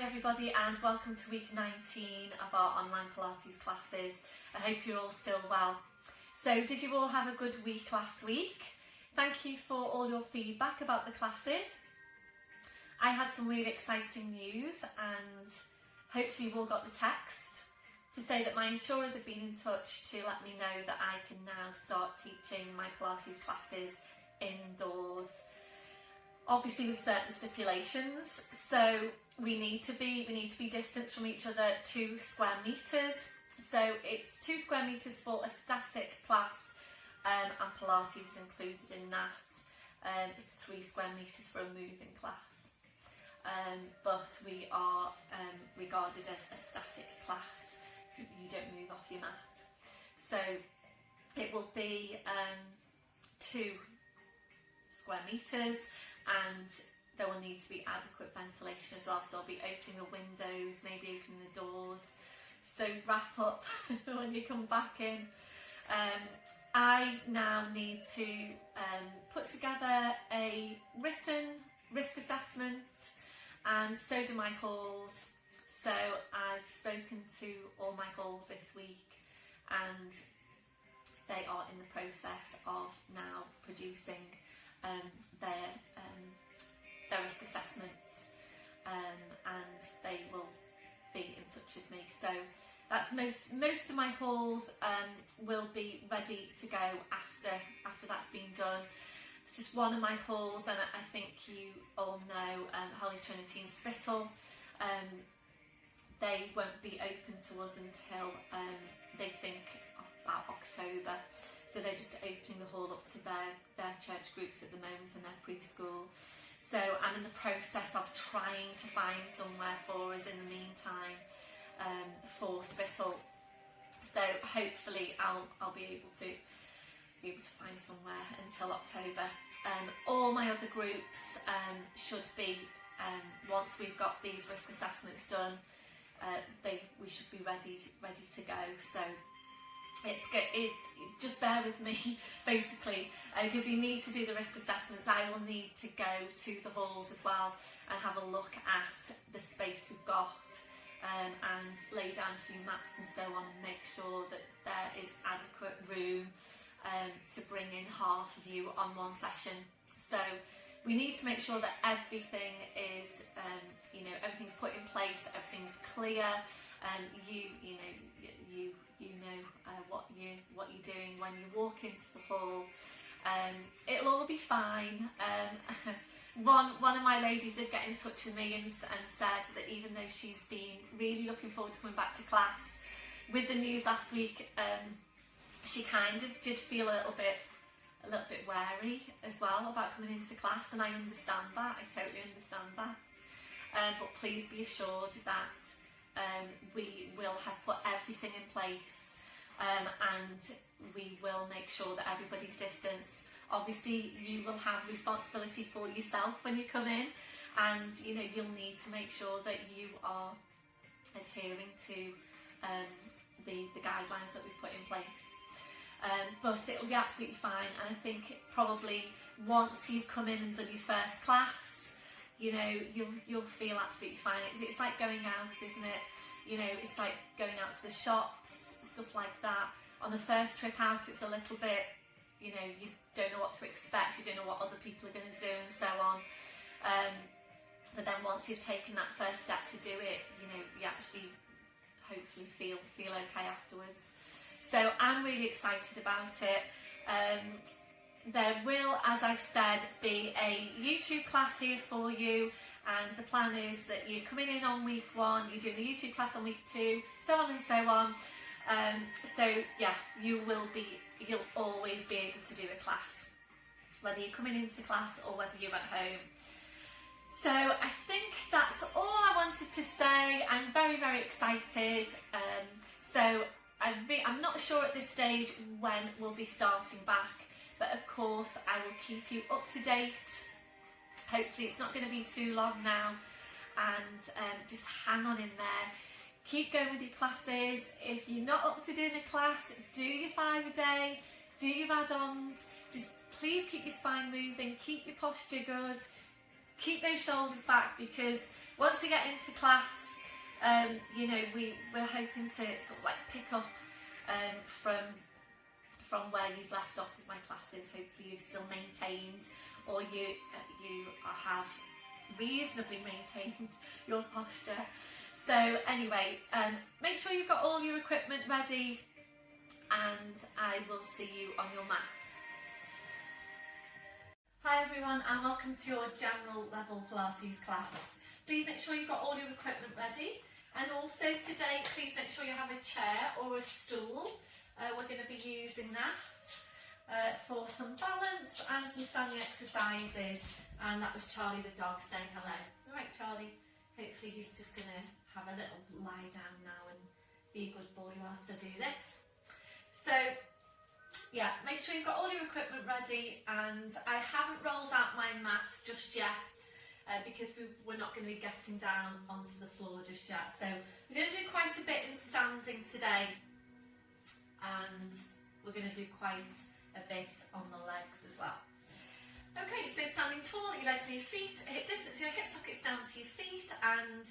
everybody and welcome to week 19 of our online Pilates classes. I hope you're all still well. So did you all have a good week last week? Thank you for all your feedback about the classes. I had some really exciting news and hopefully you've all got the text to say that my insurers have been in touch to let me know that I can now start teaching my Pilates classes indoors. Obviously with certain stipulations, so we need to be distanced from each other 2 square metres. So it's 2 square metres for a static class and Pilates is included in that. It's 3 square metres for a moving class. But we are regarded as a static class. You don't move off your mat. So it will be 2 square metres. And there will need to be adequate ventilation as well, so I'll be opening the windows, maybe opening the doors, so wrap up when you come back in. I now need to put together a written risk assessment, and so do my halls. So I've spoken to all my halls this week and they are in the process of now producing their risk assessments, and they will be in touch with me. So that's most of my halls will be ready to go after that's been done. It's just one of my halls, and I think you all know Holy Trinity and Spittal. They won't be open to us until they think about October. So they're just opening the hall up to their church groups at the moment and their preschool. So I'm in the process of trying to find somewhere for us in the meantime for Spittal. So hopefully I'll be able to find somewhere until October. All my other groups should be, once we've got these risk assessments done, we should be ready to go. So it's good. Just bear with me, basically, because you need to do the risk assessments. I will need to go to the halls as well and have a look at the space we've got and lay down a few mats and so on, and make sure that there is adequate room to bring in half of you on one session. So we need to make sure that everything is, everything's put in place, everything's clear. You know what you're doing when you walk into the hall. It'll all be fine. One of my ladies did get in touch with me and said that even though she's been really looking forward to coming back to class, with the news last week, she kind of did feel a little bit wary as well about coming into class, and I understand that. I totally understand that. But please be assured that we will have put everything in place, and we will make sure that everybody's distanced. Obviously you will have responsibility for yourself when you come in, and you'll need to make sure that you are adhering to the guidelines that we've put in place. But it'll be absolutely fine, and I think probably once you've come in and done your first class, you'll feel absolutely fine. It's like going out, isn't it? It's like going out to the shops, stuff like that. On the first trip out, it's a little bit, you don't know what to expect, you don't know what other people are going to do and so on. But then once you've taken that first step to do it, you actually hopefully feel okay afterwards. So I'm really excited about it. There will, as I've said, be a YouTube class here for you, and the plan is that you're coming in on week 1, you're doing the YouTube class on week 2, so on and so on. So yeah, you'll always be able to do a class, whether you're coming into class or whether you're at home. So I think that's all I wanted to say. I'm very, very excited. So I'm not sure at this stage when we'll be starting back, but of course I will keep you up to date. Hopefully it's not going to be too long now, and just hang on in there. Keep going with your classes. If you're not up to doing a class, do your 5-a-day, do your add-ons. Just please keep your spine moving, keep your posture good, keep those shoulders back, because once you get into class, You know, we're hoping to sort of like pick up from where you've left off with my classes. Hopefully you've still maintained, or you have reasonably maintained your posture. So anyway, make sure you've got all your equipment ready, and I will see you on your mat. Hi everyone, and welcome to your general level Pilates class. Please make sure you've got all your equipment ready, and also today please make sure you have a chair or a stool. We're going to be using that for some balance and some standing exercises. And that was Charlie the dog saying hello. All right, Charlie, hopefully he's just going to have a little lie down now and be a good boy whilst I do this. So yeah, make sure you've got all your equipment ready, and I haven't rolled out my mat just yet because we're not going to be getting down onto the floor just yet. So we're going to do quite a bit in standing today, and we're going to do quite a bit on the legs as well. Okay, so standing tall, your legs and your feet, hip distance, your hip sockets down to your feet, and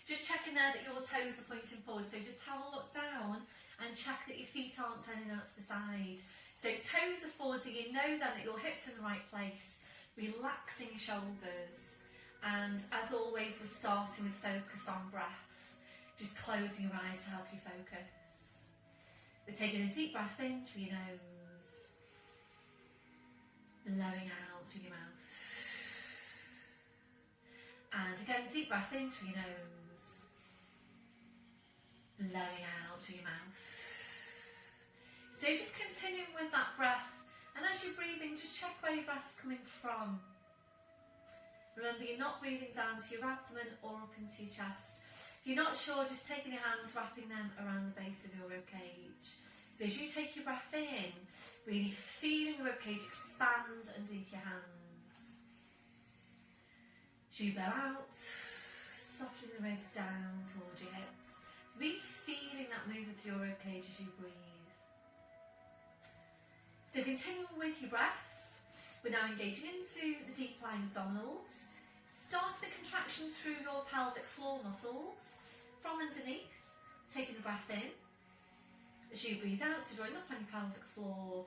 just checking there that your toes are pointing forward. So just have a look down and check that your feet aren't turning out to the side. So toes are forward, so you know then that your hips are in the right place, relaxing your shoulders. And as always, we're starting with focus on breath, just closing your eyes to help you focus. We're taking a deep breath in through your nose, blowing out through your mouth. And again, deep breath in through your nose, blowing out through your mouth. So just continuing with that breath, and as you're breathing, just check where your breath's coming from. Remember, you're not breathing down to your abdomen or up into your chest. If you're not sure, just taking your hands, wrapping them around the base of your ribcage. So as you take your breath in, really feeling the ribcage expand underneath your hands. As you blow out, softening the ribs down towards your hips. Really feeling that movement through your ribcage as you breathe. So continuing with your breath, we're now engaging into the deep lying abdominals. Start the contraction through your pelvic floor muscles from underneath, taking a breath in. As you breathe out, so drawing up on your pelvic floor,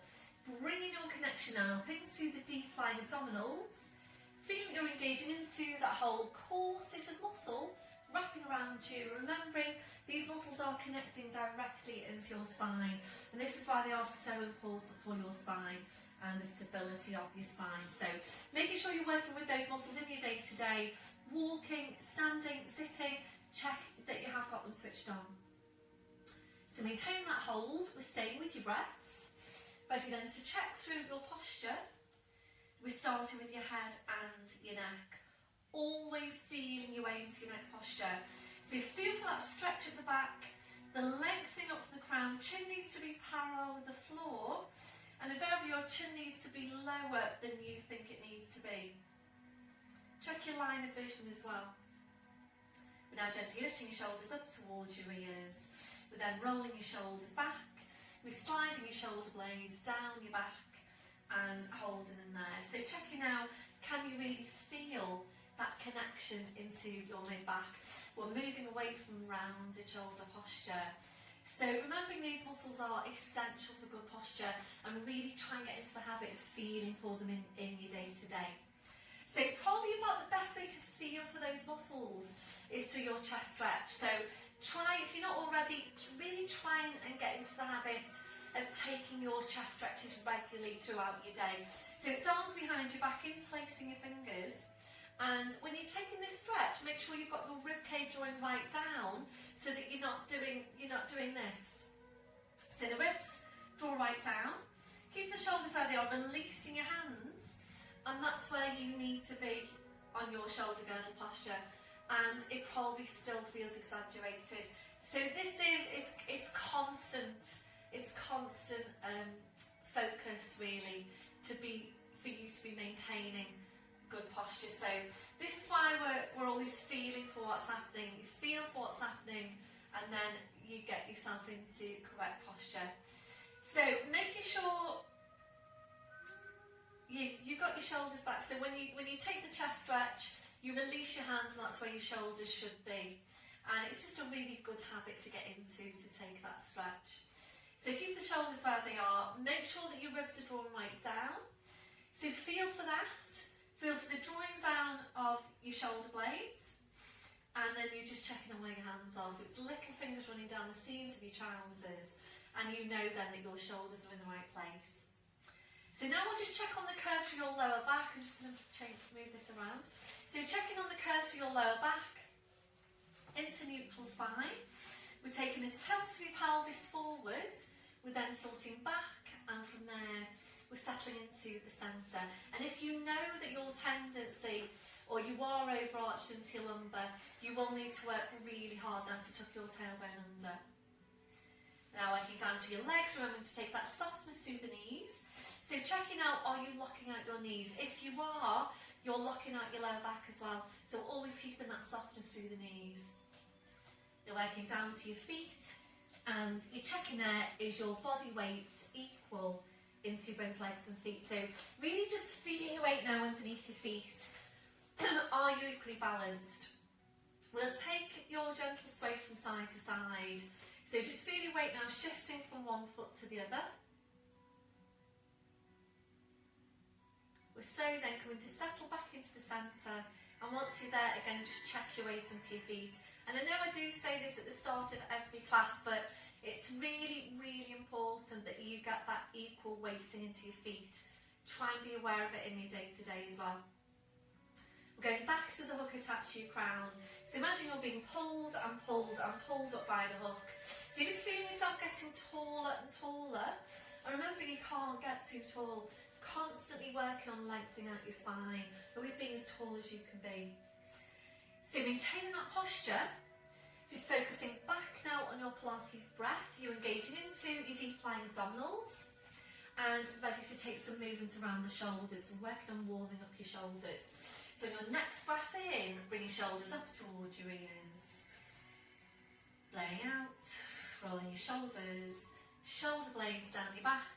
bringing your connection now up into the deep lying abdominals, feeling you're engaging into that whole corset of muscle wrapping around you, remembering these muscles are connecting directly into your spine, and this is why they are so important for your spine and the stability of your spine. So making sure you're working with those muscles in your day to day, walking, standing, sitting, check that you have got them switched on. So maintain that hold, we're staying with your breath. Ready then to check through your posture. We're starting with your head and your neck. Always feeling your way into your neck posture. So feel for that stretch at the back, the lengthening up from the crown. Chin needs to be parallel with the floor, and invariably your chin needs to be lower than you think it needs to be. Check your line of vision as well. We're now gently lifting your shoulders up towards your ears. We're then rolling your shoulders back. We're sliding your shoulder blades down your back and holding them there. So checking now, can you really feel that connection into your mid-back? We're moving away from rounded shoulder posture. So remembering these muscles are essential for good posture, and really try and get into the habit of feeling for them in your day-to-day. So probably about the best way to feel for those muscles is through your chest stretch. So try, if you're not already, really try and get into the habit of taking your chest stretches regularly throughout your day. So it's arms behind your back, interlacing your fingers. And when you're taking this stretch, make sure you've got your rib cage drawing right down so that you're not doing this. So the ribs draw right down. Keep the shoulders where they are, releasing your hands, and that's where you need to be on your shoulder girdle posture. And it probably still feels exaggerated. So this is it's constant focus really for you to be maintaining good posture. So this is why we're always feeling for what's happening. You feel for what's happening, and then you get yourself into correct posture. So making sure you've got your shoulders back. So when you take the chest stretch, you release your hands, and that's where your shoulders should be. and it's just a really good habit to get into, to take that stretch. So keep the shoulders where they are. Make sure that your ribs are drawn right down. So feel for that. Feel for the drawing down of your shoulder blades. And then you're just checking on where your hands are. So it's little fingers running down the seams of your trousers. And you know then that your shoulders are in the right place. So now we'll just check on the curve for your lower back. I'm just going to move this around. So checking on the curve for your lower back. Into neutral spine. We're taking a tilt of your pelvis forward. We're then tilting back, and from there we're settling into the centre. And if you know that your tendency, or you are overarched into your lumbar, you will need to work really hard now to tuck your tailbone under. Now working down to your legs, remembering to take that softness through the knees. So checking out, are you locking out your knees? If you are, you're locking out your lower back as well. So always keeping that softness through the knees. You're working down to your feet. And you're checking there, is your body weight equal into both legs and feet? So really just feeling your weight now underneath your feet. Are you equally balanced? We'll take your gentle sway from side to side. So just feel your weight now shifting from one foot to the other. We're slowly then coming to settle back into the centre. And once you're there, again, just check your weight into your feet. And I know I do say this at the start of every class, but it's really, really important that you get that equal weighting into your feet. Try and be aware of it in your day-to-day as well. We're going back to the hook attached to your crown. So imagine you're being pulled and pulled and pulled up by the hook. So you're just feeling yourself getting taller and taller. And remember, you can't get too tall. Constantly working on lengthening out your spine. Always being as tall as you can be. So maintaining that posture, just focusing back now on your Pilates breath. You're engaging into your deep lying abdominals and ready to take some movement around the shoulders and working on warming up your shoulders. So on your next breath in, bring your shoulders up towards your ears. Blowing out, rolling your shoulders, shoulder blades down your back,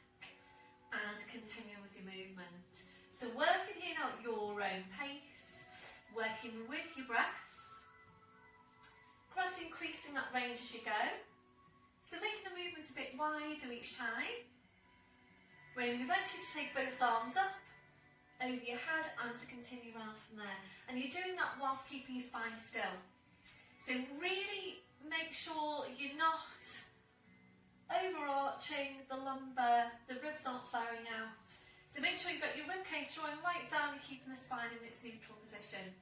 and continue with your movement. So working here now at your own pace, working with your breath. Gradually increasing that range as you go. So making the movements a bit wider each time. Aiming eventually to take both arms up, over your head, and to continue round from there. And you're doing that whilst keeping your spine still. So really make sure you're not overarching the lumbar, the ribs aren't flaring out. So make sure you've got your ribcage drawing right down and keeping the spine in its neutral position.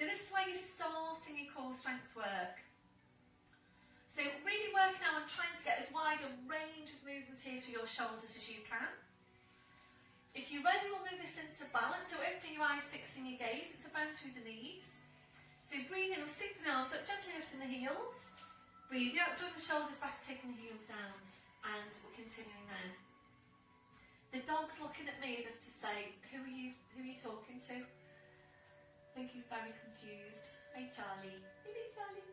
So this is where you're starting your core strength work. So really working out and trying to get as wide a range of movements here through your shoulders as you can. If you're ready, we'll move this into balance. So opening your eyes, fixing your gaze. It's a bend through the knees. So breathe in, we're sweeping the arms up, gently lifting the heels. Breathe out, drawing the shoulders back, taking the heels down. And we're continuing then. The dog's looking at me as if to say, who are you talking to? I think he's very confused. Hey Charlie. Hey Charlie.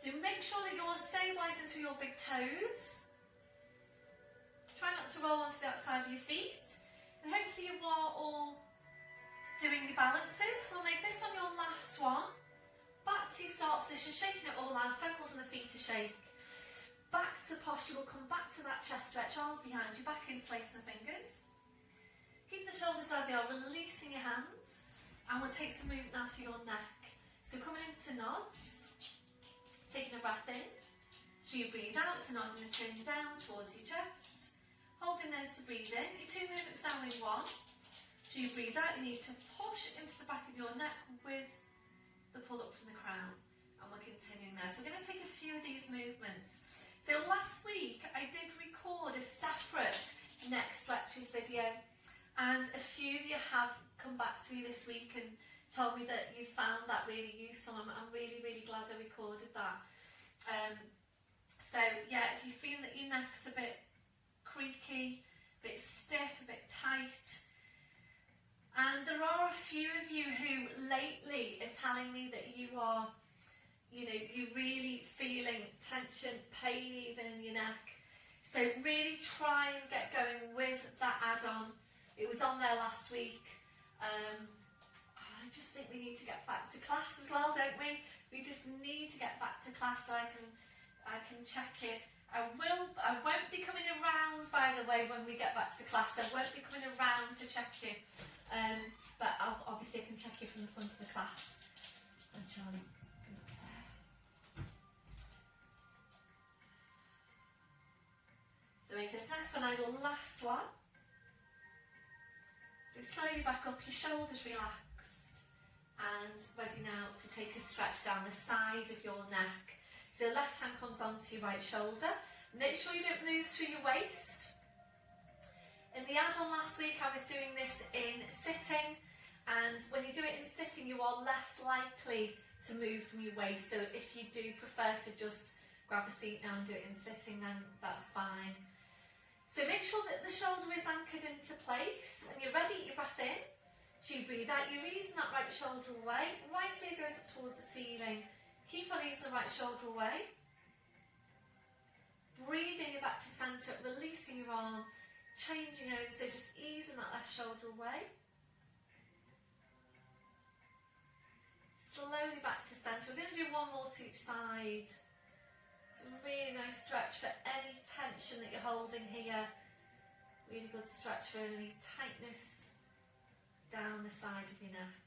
So make sure that you're stabilising through your big toes. Try not to roll onto the outside of your feet. And hopefully you are all doing your balances. We'll make this on your last one. Back to your start position, shaking it all out. Ankles and the feet to shake. Back to posture. We'll come back to that chest stretch. Arms behind you. Back in, slacing the fingers. Keep the shoulders where they are. Releasing your hands. And we'll take some movement now through your neck. So coming into nods. Taking a breath in. So you breathe out, so nodding the chin down towards your chest. Holding there to breathe in. Your two movements down in one. So you breathe out, you need to push into the back of your neck with the pull up from the crown. And we're continuing there. So we're going to take a few of these movements. So last week I did record a separate neck stretches video. And a few of you have come back to me this week and told me that you found that really useful. I'm really, really glad I recorded that. So yeah, if you feel that your neck's a bit creaky, a bit stiff, a bit tight, and there are a few of you who lately are telling me that you are, you're really feeling tension, pain even in your neck. So really try and get going with that add-on. It was on there last week. I just think we need to get back to class as well, don't we? We just need to get back to class so I can check it. I won't be coming around, by the way, when we get back to class. I won't be coming around to check you. But obviously I can check you from the front of the class. And Charlie, come upstairs. So make this next one your last one. So slowly back up, your shoulders relaxed, and ready now to take a stretch down the side of your neck. So the left hand comes onto your right shoulder. Make sure you don't move through your waist. In the add-on last week, I was doing this in sitting, and when you do it in sitting, you are less likely to move from your waist. So if you do prefer to just grab a seat now and do it in sitting, then that's fine. So make sure that the shoulder is anchored into place. When you're ready, your breath in. So you breathe out, you're easing that right shoulder away. Right ear goes up towards the ceiling. Keep on easing the right shoulder away. Breathing it back to centre, releasing your arm, changing over, so just easing that left shoulder away. Slowly back to centre. We're going to do one more to each side. It's a really nice stretch for any tension that you're holding here. Really good stretch for any tightness down the side of your neck.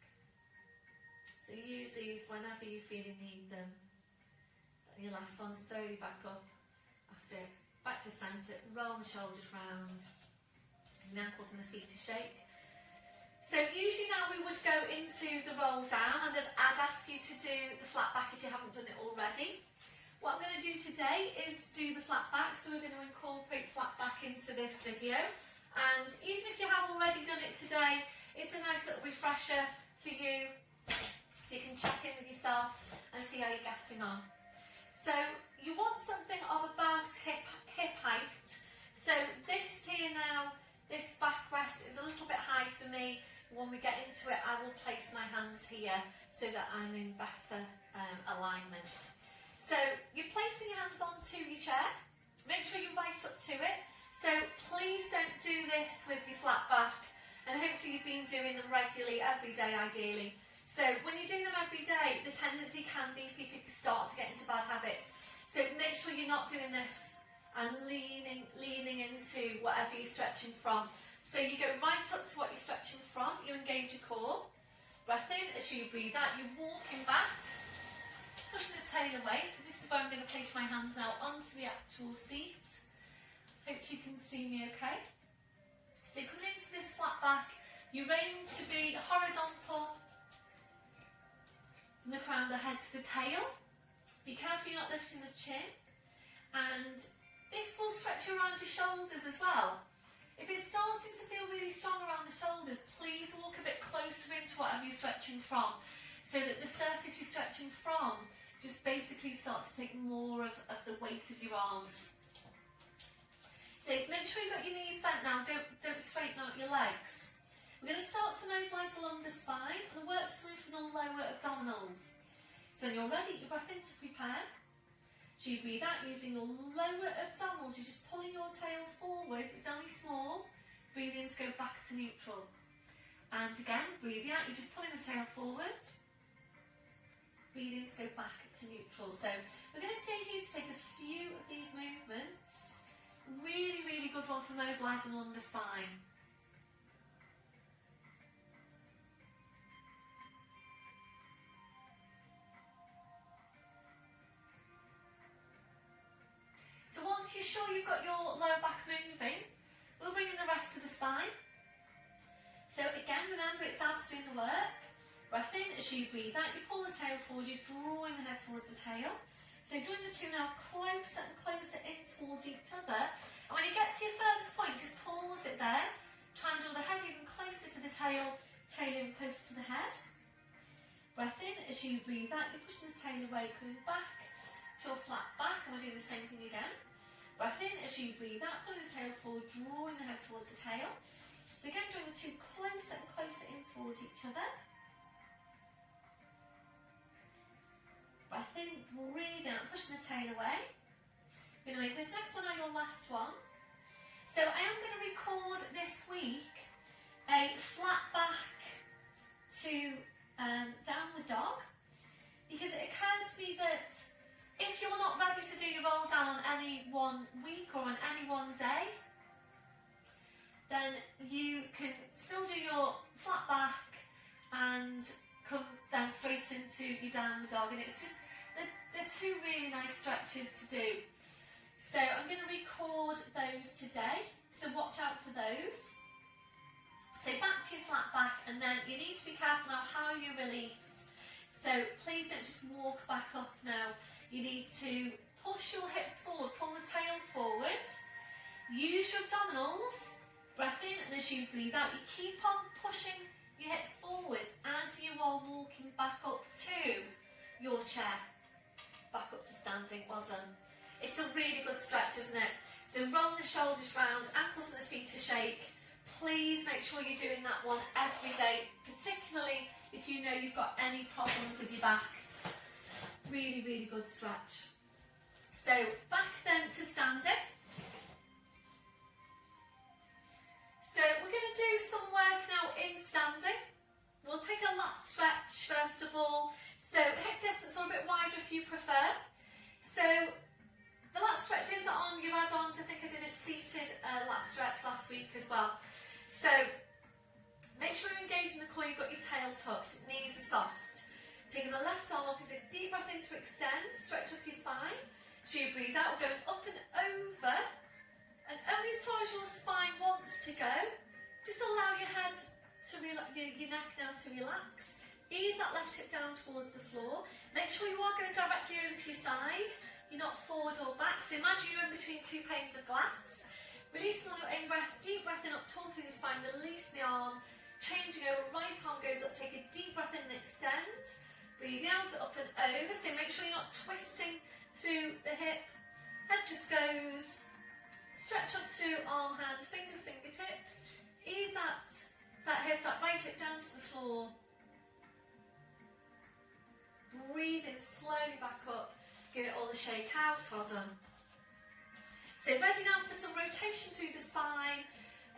So use these whenever you feel you need them. And your last one, slowly back up. That's it. Back to centre. Roll the shoulders round. The ankles and the feet to shake. So usually now we would go into the roll down, and I'd ask you to do the flat back if you haven't done it already. What I'm going to do today is do the flat back, so we're going to incorporate flat back into this video. And even if you have already done it today, it's a nice little refresher for you, so you can check in with yourself and see how you're getting on. So you want something of about hip height. So this here now, this backrest is a little bit high for me. When we get into it, I will place my hands here so that I'm in better alignment. So you're placing your hands onto your chair. Make sure you're right up to it. So please don't do this with your flat back. And hopefully you've been doing them regularly every day, ideally. So when you're doing them every day, the tendency can be for you to start to get into bad habits. So make sure you're not doing this and leaning into whatever you're stretching from. So you go right up to what you're stretching from, you engage your core. Breath in, as you breathe out, you're walking back, pushing the tail away. So this is where I'm going to place my hands now onto the actual seat. Hope you can see me okay. So coming into this flat back, you're aiming to be horizontal from the crown of the head to the tail. Be careful you're not lifting the chin. And this will stretch you around your shoulders as well. If it's starting to feel really strong around the shoulders, please walk a bit closer into whatever you're stretching from, so that the surface you're stretching from just basically starts to take more of the weight of your arms. So make sure you've got your knees bent now, don't straighten out your legs. We're going to start to mobilise the lumbar spine and work through for the lower abdominals. So when you're ready, your breath in to prepare. So you breathe out using your lower abdominals, you're just pulling your tail forwards, it's only small. Breathe in to go back to neutral. And again, breathe out, you're just pulling the tail forward. Breathe in to go back to neutral. So we're going to stay here to take a few of these movements. Really, really good one for mobilising the lumbar spine. So once you're sure you've got your lower back moving, we'll bring in the rest of the spine. So again, remember it's abs doing the work. Breath in as you breathe out, you pull the tail forward, you're drawing the head towards the tail. So drawing the two now closer and closer in towards each other. And when you get to your furthest point, just pause it there. Try and draw the head even closer to the tail, tail even closer to the head. Breath in as you breathe out, you're pushing the tail away, coming back to your flat back, and we're doing the same thing again. Breath in as you breathe out, pulling the tail forward, drawing the head towards the tail. So again, drawing the two closer and closer in towards each other. Breath in, breathe out, pushing the tail away. We're going to make this next one your last one. So I am going to record this week a flat back to downward dog. because it occurred to me that if you're not ready to do your roll down on any one week or on any one day, then you can still do your flat back and come then straight into your downward dog, and it's just they're two really nice stretches to do. So I'm going to record those today, so watch out for those. So back to your flat back, and then you need to be careful now how you release. So please don't just walk back up now. You need to push your hips forward, pull the tail forward, use your abdominals, breath in, and as you breathe out, you keep on pushing your hips forward as you are walking back up to your chair, back up to standing. Well done. It's a really good stretch, isn't it? So roll the shoulders round, ankles and the feet to shake. Please make sure you're doing that one every day, particularly if you know you've got any problems with your back. Really, really good stretch. So back then to standing. So we're going to do some work now in standing. We'll take a lat stretch first of all. So hip distance or a bit wider if you prefer. So the lat stretches are on your add-ons. I think I did a seated lat stretch last week as well. So make sure you're engaging the core, you've got your tail tucked, knees are soft. Taking the left arm up as a deep breath in to extend, stretch up your spine. So you breathe out, we're going up and over, and only as far as your spine wants to go. Just allow your head to relax, your neck now to relax. Ease that left hip down towards the floor. Make sure you are going directly over to your side. You're not forward or back. So imagine you're in between two panes of glass. Releasing on your in breath, deep breath in up tall through the spine, release the arm, changing over, right arm goes up, take a deep breath in and extend. Breathing out, up and over, so make sure you're not twisting through the hip. Head just goes, stretch up through arm, hand, fingers, fingertips. Ease that hip, that right hip down to the floor. Breathe in slowly back up, give it all a shake out, well done. So ready now for some rotation through the spine.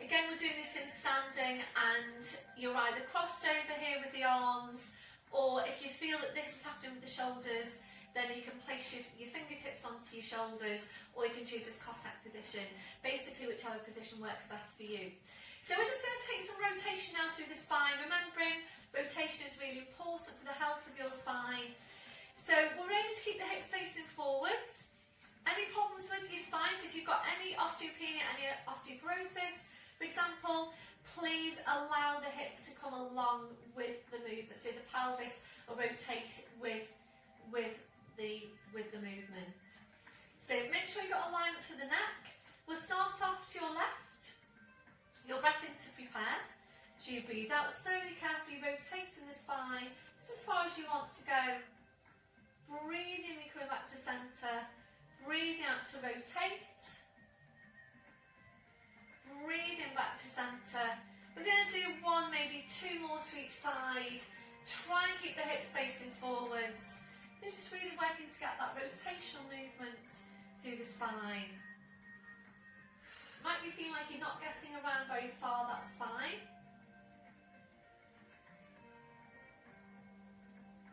Again, we're doing this in standing, and you're either crossed over here with the arms, or if you feel that this is happening with the shoulders, then you can place your fingertips onto your shoulders, or you can choose this Cossack position. Basically, whichever position works best for you. So we're just going to take some rotation now through the spine, remembering rotation is really important for the health of your spine. So we're aiming to keep the hips facing forwards. Any problems with your spine, so if you've got any osteopenia, any osteoporosis, for example, please allow the hips to come along with the movement. So the pelvis will rotate with the movement. So make sure you've got alignment for the neck. We'll start off to your left. Your breath in to prepare. So you breathe out slowly, carefully, rotating the spine just as far as you want to go. Breathing and coming back to centre. Breathing out to rotate. Breathing back to centre. We're going to do one, maybe two more to each side. Try and keep the hips facing forwards. You're just really working to get that rotational movement through the spine. Might be feeling like you're not getting around very far, that's fine.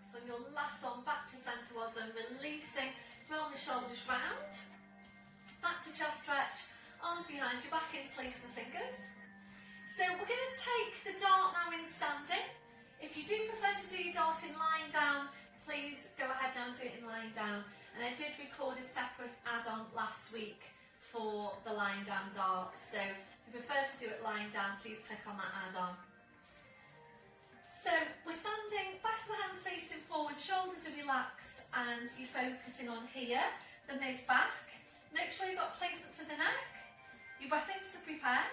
So on your last one, back to centre, well done. Releasing, roll the shoulders round. Back to chest stretch, arms behind you, back interlacing the fingers. So we're going to take the dart now in standing. If you do prefer to do your dart in lying down, please go ahead now and do it in lying down. And I did record a separate add-on last week for the lying down dart. So if you prefer to do it lying down, please click on that add-on. So we're standing, backs of the hands facing forward, shoulders are relaxed, and you're focusing on here, the mid-back. Make sure you've got placement for the neck. You breath in to prepare.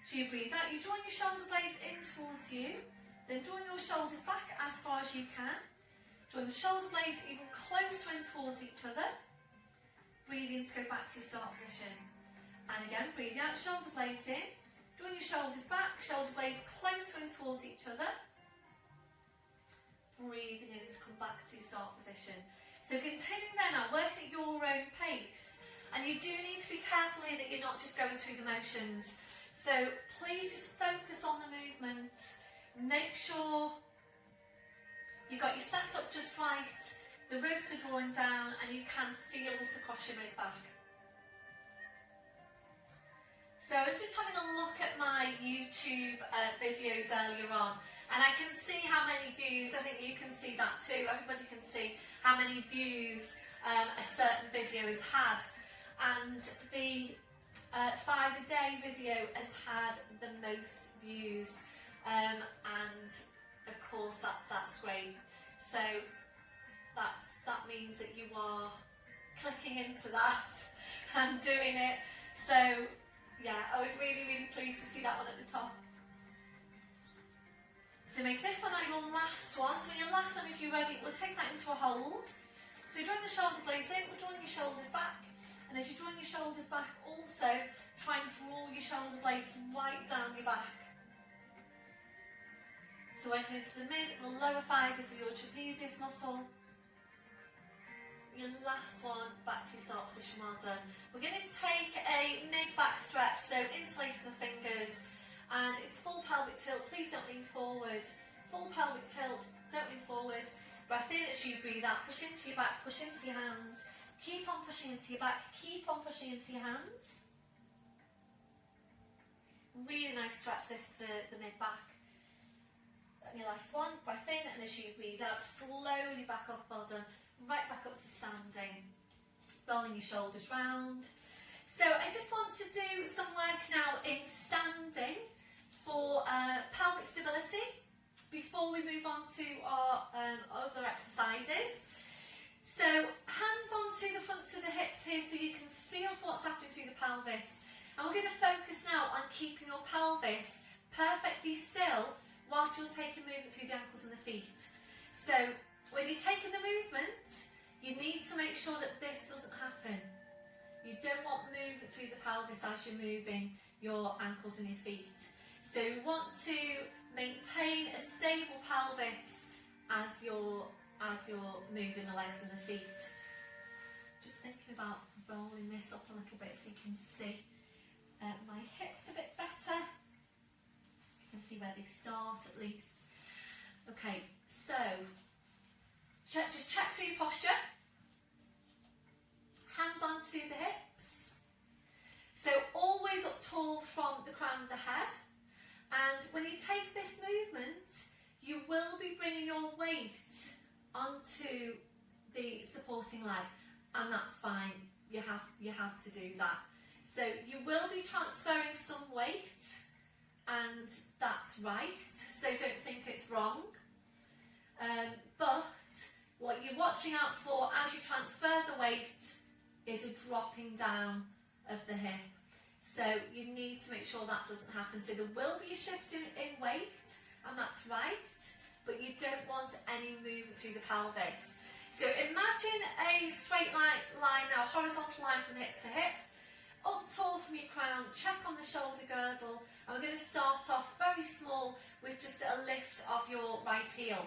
So you breathe out, you draw your shoulder blades in towards you, then draw your shoulders back as far as you can. Draw the shoulder blades even closer in towards each other. Breathe in to go back to your start position. And again, breathe out, shoulder blades in. Draw your shoulders back, shoulder blades closer in towards each other. Breathing in to come back to your start position. So continuing there now, working at your own pace. And you do need to be careful here that you're not just going through the motions. So please just focus on the movement. Make sure You've got your setup just right, the ribs are drawing down, and you can feel this across your mid-back. So I was just having a look at my YouTube videos earlier on, and I can see how many views. I think you can see that too. Everybody can see how many views a certain video has had, and the 5-a-day video has had the most views, and of course that's great. So that means that you are clicking into that and doing it. So yeah, I was really pleased to see that one at the top. So make this one your last one. So in your last one, if you're ready, we'll take that into a hold. So drawing the shoulder blades in, we're drawing your shoulders back. And as you're drawing your shoulders back, also try and draw your shoulder blades right down your back. So working into the mid and the lower fibres of your trapezius muscle. Your last one, back to your start position, well done. We're going to take a mid-back stretch, so interlace the fingers, and it's full pelvic tilt. Please don't lean forward. Full pelvic tilt, don't lean forward. Breath in as you breathe out, push into your back, push into your hands. Keep on pushing into your back, keep on pushing into your hands. Really nice stretch this for the mid-back. And your last one, breath in, and as you breathe out, slowly back up, well done. Right back up to standing, rolling your shoulders round. So I just want to do some work now in standing for pelvic stability before we move on to our other exercises. So hands onto the fronts of the hips here so you can feel for what's happening through the pelvis. And we're going to focus now on keeping your pelvis perfectly still whilst you're taking movement through the ankles and the feet. So when you're taking the movement, you need to make sure that this doesn't happen. You don't want movement through the pelvis as you're moving your ankles and your feet. So you want to maintain a stable pelvis as you're moving the legs and the feet. Just thinking about rolling this up a little bit so you can see my hips a bit better. You can see where they start at least. Okay, so just check through your posture. Hands onto the hips. So always up tall from the crown of the head. And when you take this movement, you will be bringing your weight onto the supporting leg, and that's fine. You have to do that. So you will be transferring some weight, and that's right. So don't think it's wrong. But what you're watching out for as you transfer the weight is a dropping down of the hip. So you need to make sure that doesn't happen. So there will be a shift in weight, and that's right, but you don't want any movement through the pelvis. So imagine a straight line now, horizontal line from hip to hip, up tall from your crown, check on the shoulder girdle, and we're going to start off very small with just a lift of your right heel.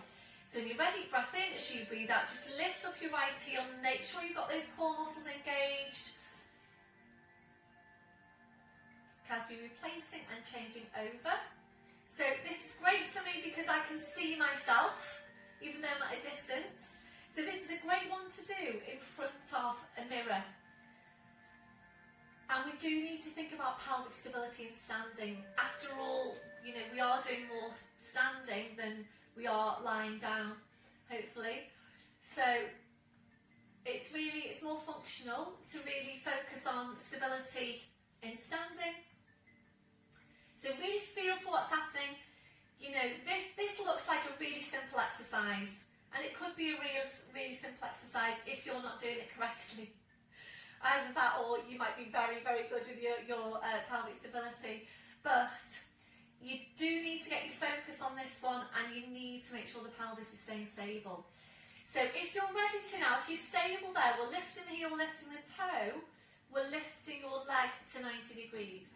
So when you're ready, breath in, as you breathe out, just lift up your right heel, make sure you've got those core muscles engaged. Carefully replacing and changing over. So this is great for me because I can see myself, even though I'm at a distance. So this is a great one to do in front of a mirror. And we do need to think about pelvic stability in standing. After all, you know, we are doing more standing than we are lying down, hopefully. So it's more functional to really focus on stability in standing. So really feel for what's happening. You know, this looks like a really simple exercise, and it could be a really simple exercise if you're not doing it correctly. Either that, or you might be very good with your pelvic stability. But you do need to get your focus on this one, and you need to make sure the pelvis is staying stable. So if you're ready to now, if you're stable there, we're lifting the heel, lifting the toe, we're lifting your leg to 90 degrees.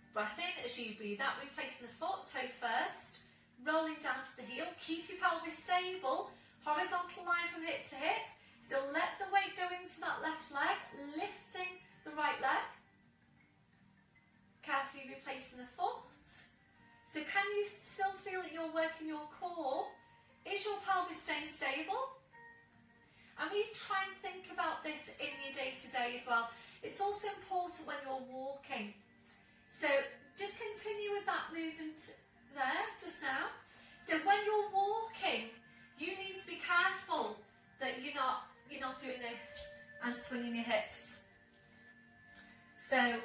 Breath in as you breathe out, replacing the foot, toe first, rolling down to the heel. Keep your pelvis stable, horizontal line from hip to hip. So let the weight go into that left leg, lifting the right leg. Carefully replacing the foot. So can you still feel that you're working your core? Is your pelvis try and think about this in your day-to-day as well. It's also important when you're walking. So just continue with that movement there just now. So when you're walking, you need to be careful that you're not doing this and swinging your hips. So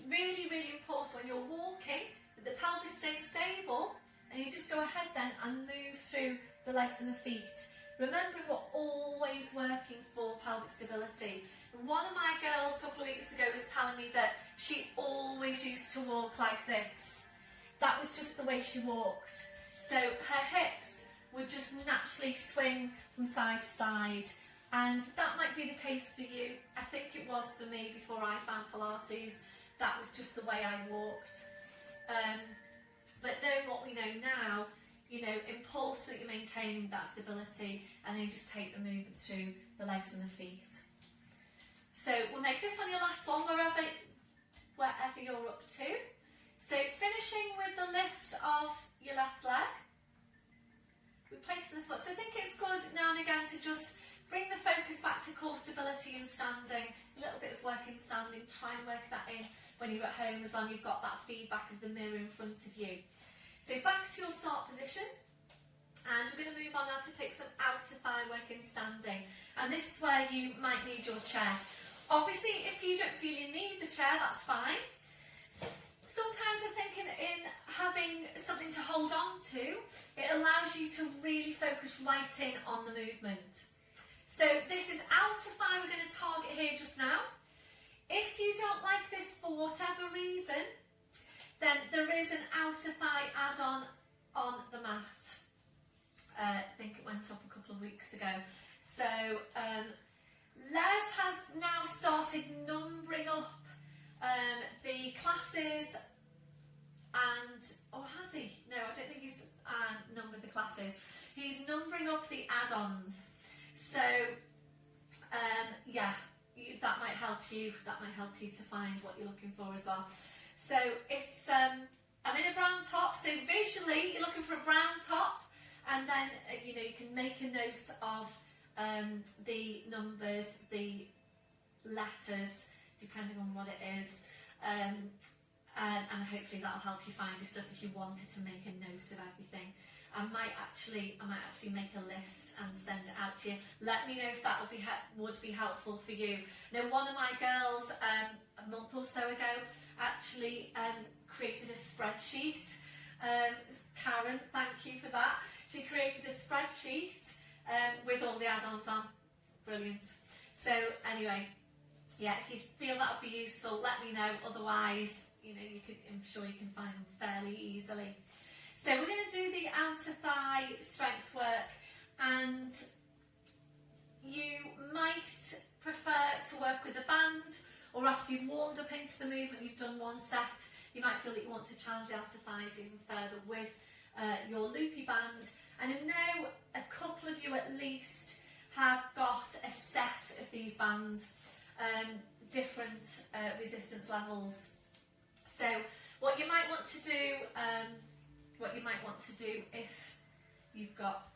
really, really important when you're walking that the pelvis stays stable, and you just go ahead then and move through the legs and the feet. Remembering we're always working for pelvic stability. One of my girls a couple of weeks ago was telling me that she always used to walk like this. That was just the way she walked. So her hips would just naturally swing from side to side. And that might be the case for you. I think it was for me before I found Pilates. That was just the way I walked. But knowing what we know now, important that you're maintaining that stability, and then you just take the movement through the legs and the feet. So we'll make this one your last one, wherever you're up to. So finishing with the lift of your left leg. Replacing the foot. So I think it's good now and again to just bring the focus back to core stability and standing. A little bit of work in standing. Try and work that in when you're at home, as long as you've got that feedback of the mirror in front of you. So back to your start position, and we're going to move on now to take some outer thigh work in standing, and this is where you might need your chair. Obviously if you don't feel you need the chair, that's fine. Sometimes I think in having something to hold on to, it allows you to really focus right in on the movement. So this is outer thigh we're going to target here just now. If you don't like this for whatever reason, then there is an outer thigh add-on on the mat. I think it went up a couple of weeks ago. So Les has now started numbering up the classes, or has he? No, I don't think he's numbered the classes. He's numbering up the add-ons. So yeah, that might help you. That might help you to find what you're looking for as well. So it's, I'm in a brown top, so visually you're looking for a brown top, and then you can make a note of the numbers, the letters, depending on what it is, and hopefully that'll help you find your stuff if you wanted to make a note of everything. I might actually make a list and send it out to you. Let me know if that would be helpful for you. Now, one of my girls a month or so ago actually created a spreadsheet. Karen, thank you for that. She created a spreadsheet with all the add-ons on. Brilliant. So anyway, yeah, if you feel that would be useful, let me know. Otherwise, I'm sure you can find them fairly easily. So we're going to do the outer thigh strength work, and you might prefer to work with a band, or after you've warmed up into the movement, you've done one set, you might feel that you want to challenge the outer thighs even further with your loopy band. And I know a couple of you at least have got a set of these bands, different resistance levels. So what you might want to do, if you've got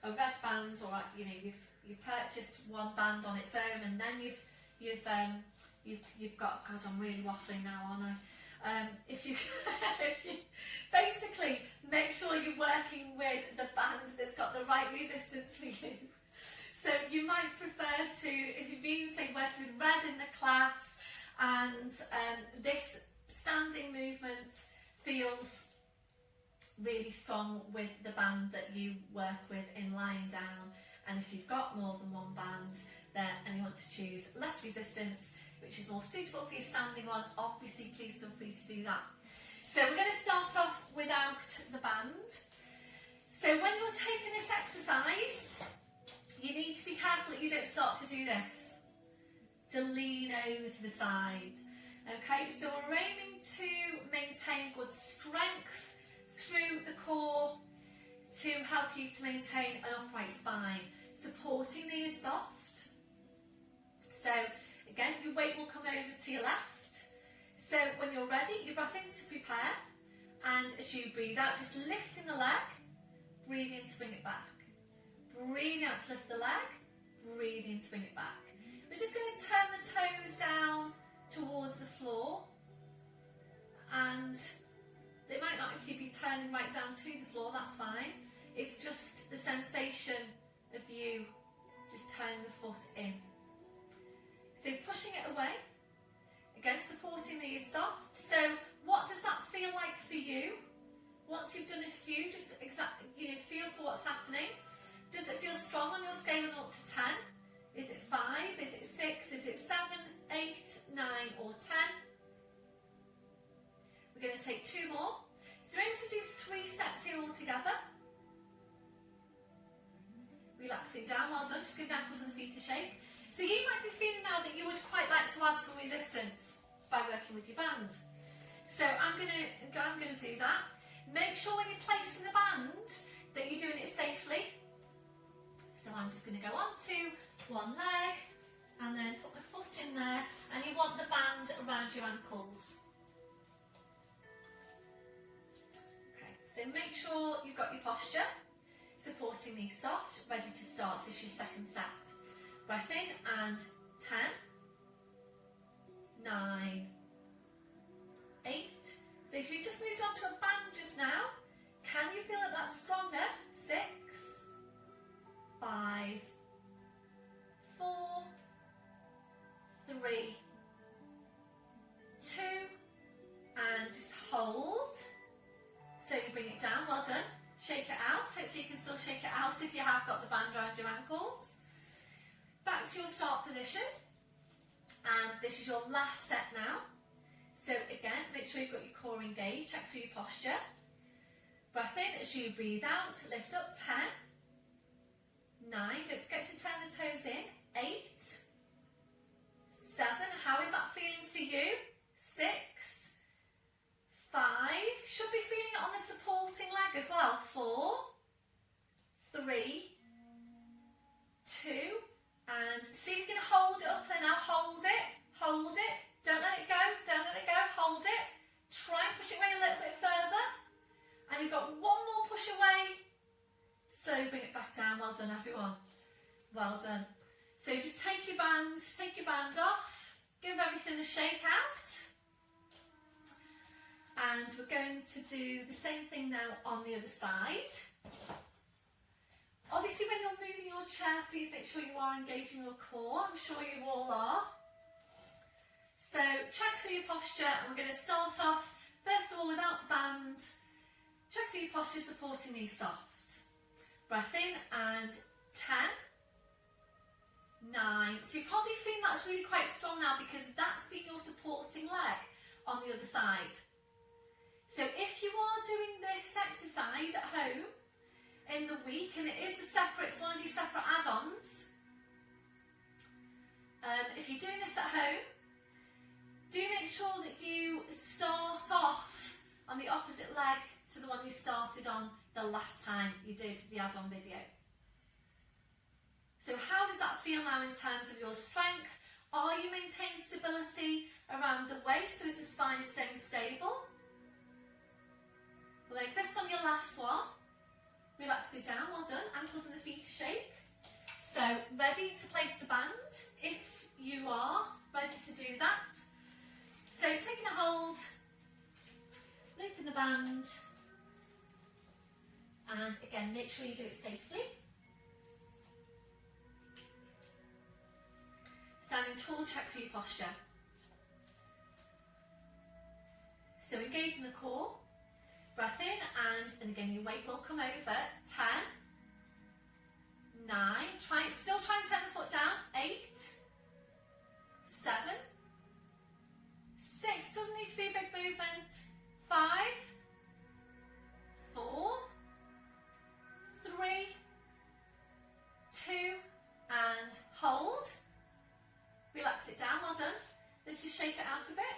a red band, or you've purchased one band on its own, and then you've got, God, I'm really waffling now, aren't I? If you basically make sure you're working with the band that's got the right resistance for you. So you might prefer to, if you've been, say, working with red in the class, and this standing movement feels really strong with the band that you work with in lying down, and if you've got more than one band there and you want to choose less resistance, which is more suitable for your standing one, obviously please feel free to do that. So we're going to start off without the band. So when you're taking this exercise, you need to be careful that you don't start to do this, to lean over to the side. Okay, so we're aiming to maintain good strength through the core to help you to maintain an upright spine. Supporting knee is soft. So again, your weight will come over to your left. So when you're ready, you breath in to prepare, and as you breathe out, just lifting the leg, breathe in to bring it back. Breathe out to lift the leg, breathing to bring it back. We're just going to turn the toes down towards the floor, and they might not actually be turning right down to the floor, that's fine. It's just the sensation of you just turning the foot in. So pushing it away, again supporting these soft. So what does that feel like for you? Once you've done a few, just feel for what's happening. Does it feel strong on your scale of 0 to 10? Is it 5? Is it 6? Is it 7, 8, 9 or 10? We're going to take 2 more. So we're going to do 3 sets here all together. Relaxing down, well done. Just give the ankles and the feet a shake. So you might be feeling now that you would quite like to add some resistance by working with your band. So I'm going to do that. Make sure when you're placing the band that you're doing it safely. So I'm just going to go on to one leg and then put my foot in there, and you want the band around your ankles. Okay, so make sure you've got your posture, supporting these soft, ready to start. So this is your second set. Breath in and 10, 9, 8. So if you just moved on to a band just now, can you feel that that's stronger? 6, 5, 4, 3, 2, and just hold. So you bring it down, well done. Shake it out, hopefully you can still shake it out if you have got the band around your ankles. Back to your start position, and this is your last set now. So again, make sure you've got your core engaged, check through your posture. Breath in as you breathe out, lift up, 10, 9, don't forget to turn the toes in, 8, 7, how is that feeling for you? 6, 5, should be feeling it on the supporting leg as well, 4, 3, 2, and see if you can hold it up there now, hold it, don't let it go, hold it, try and push it away a little bit further, and you've got one more push away, slowly bring it back down. Well done everyone, well done. So just take your band off, give everything a shake out, and we're going to do the same thing now on the other side. Obviously when you're moving your chair, please make sure you are engaging your core. I'm sure you all are. So check through your posture, and we're going to start off first of all without the band. Check through your posture, supporting these soft. Breath in and 10, 9. So you probably feel that's really quite strong now because that's been your supporting leg on the other side. So if you are doing this exercise at home in the week, and it is it's one of your separate add-ons, if you're doing this at home, do make sure that you start off on the opposite leg to the one you started on the last time you did the add-on video. So how does that feel now in terms of your strength? Are you maintaining stability around the waist? So is the spine staying stable? Well, then focus on your last one. Relax it down, well done. Ankles and the feet to shake. So ready to place the band if you are ready to do that. So taking a hold, looping the band, and again make sure you do it safely. Standing tall, check through your posture. So engaging the core, breath in, and again your weight will come over, 10, 9, still try and turn the foot down, 8, 7, 6, doesn't need to be a big movement, 5, 4, 3, 2, and hold. Relax it down, well done. Let's just shake it out a bit.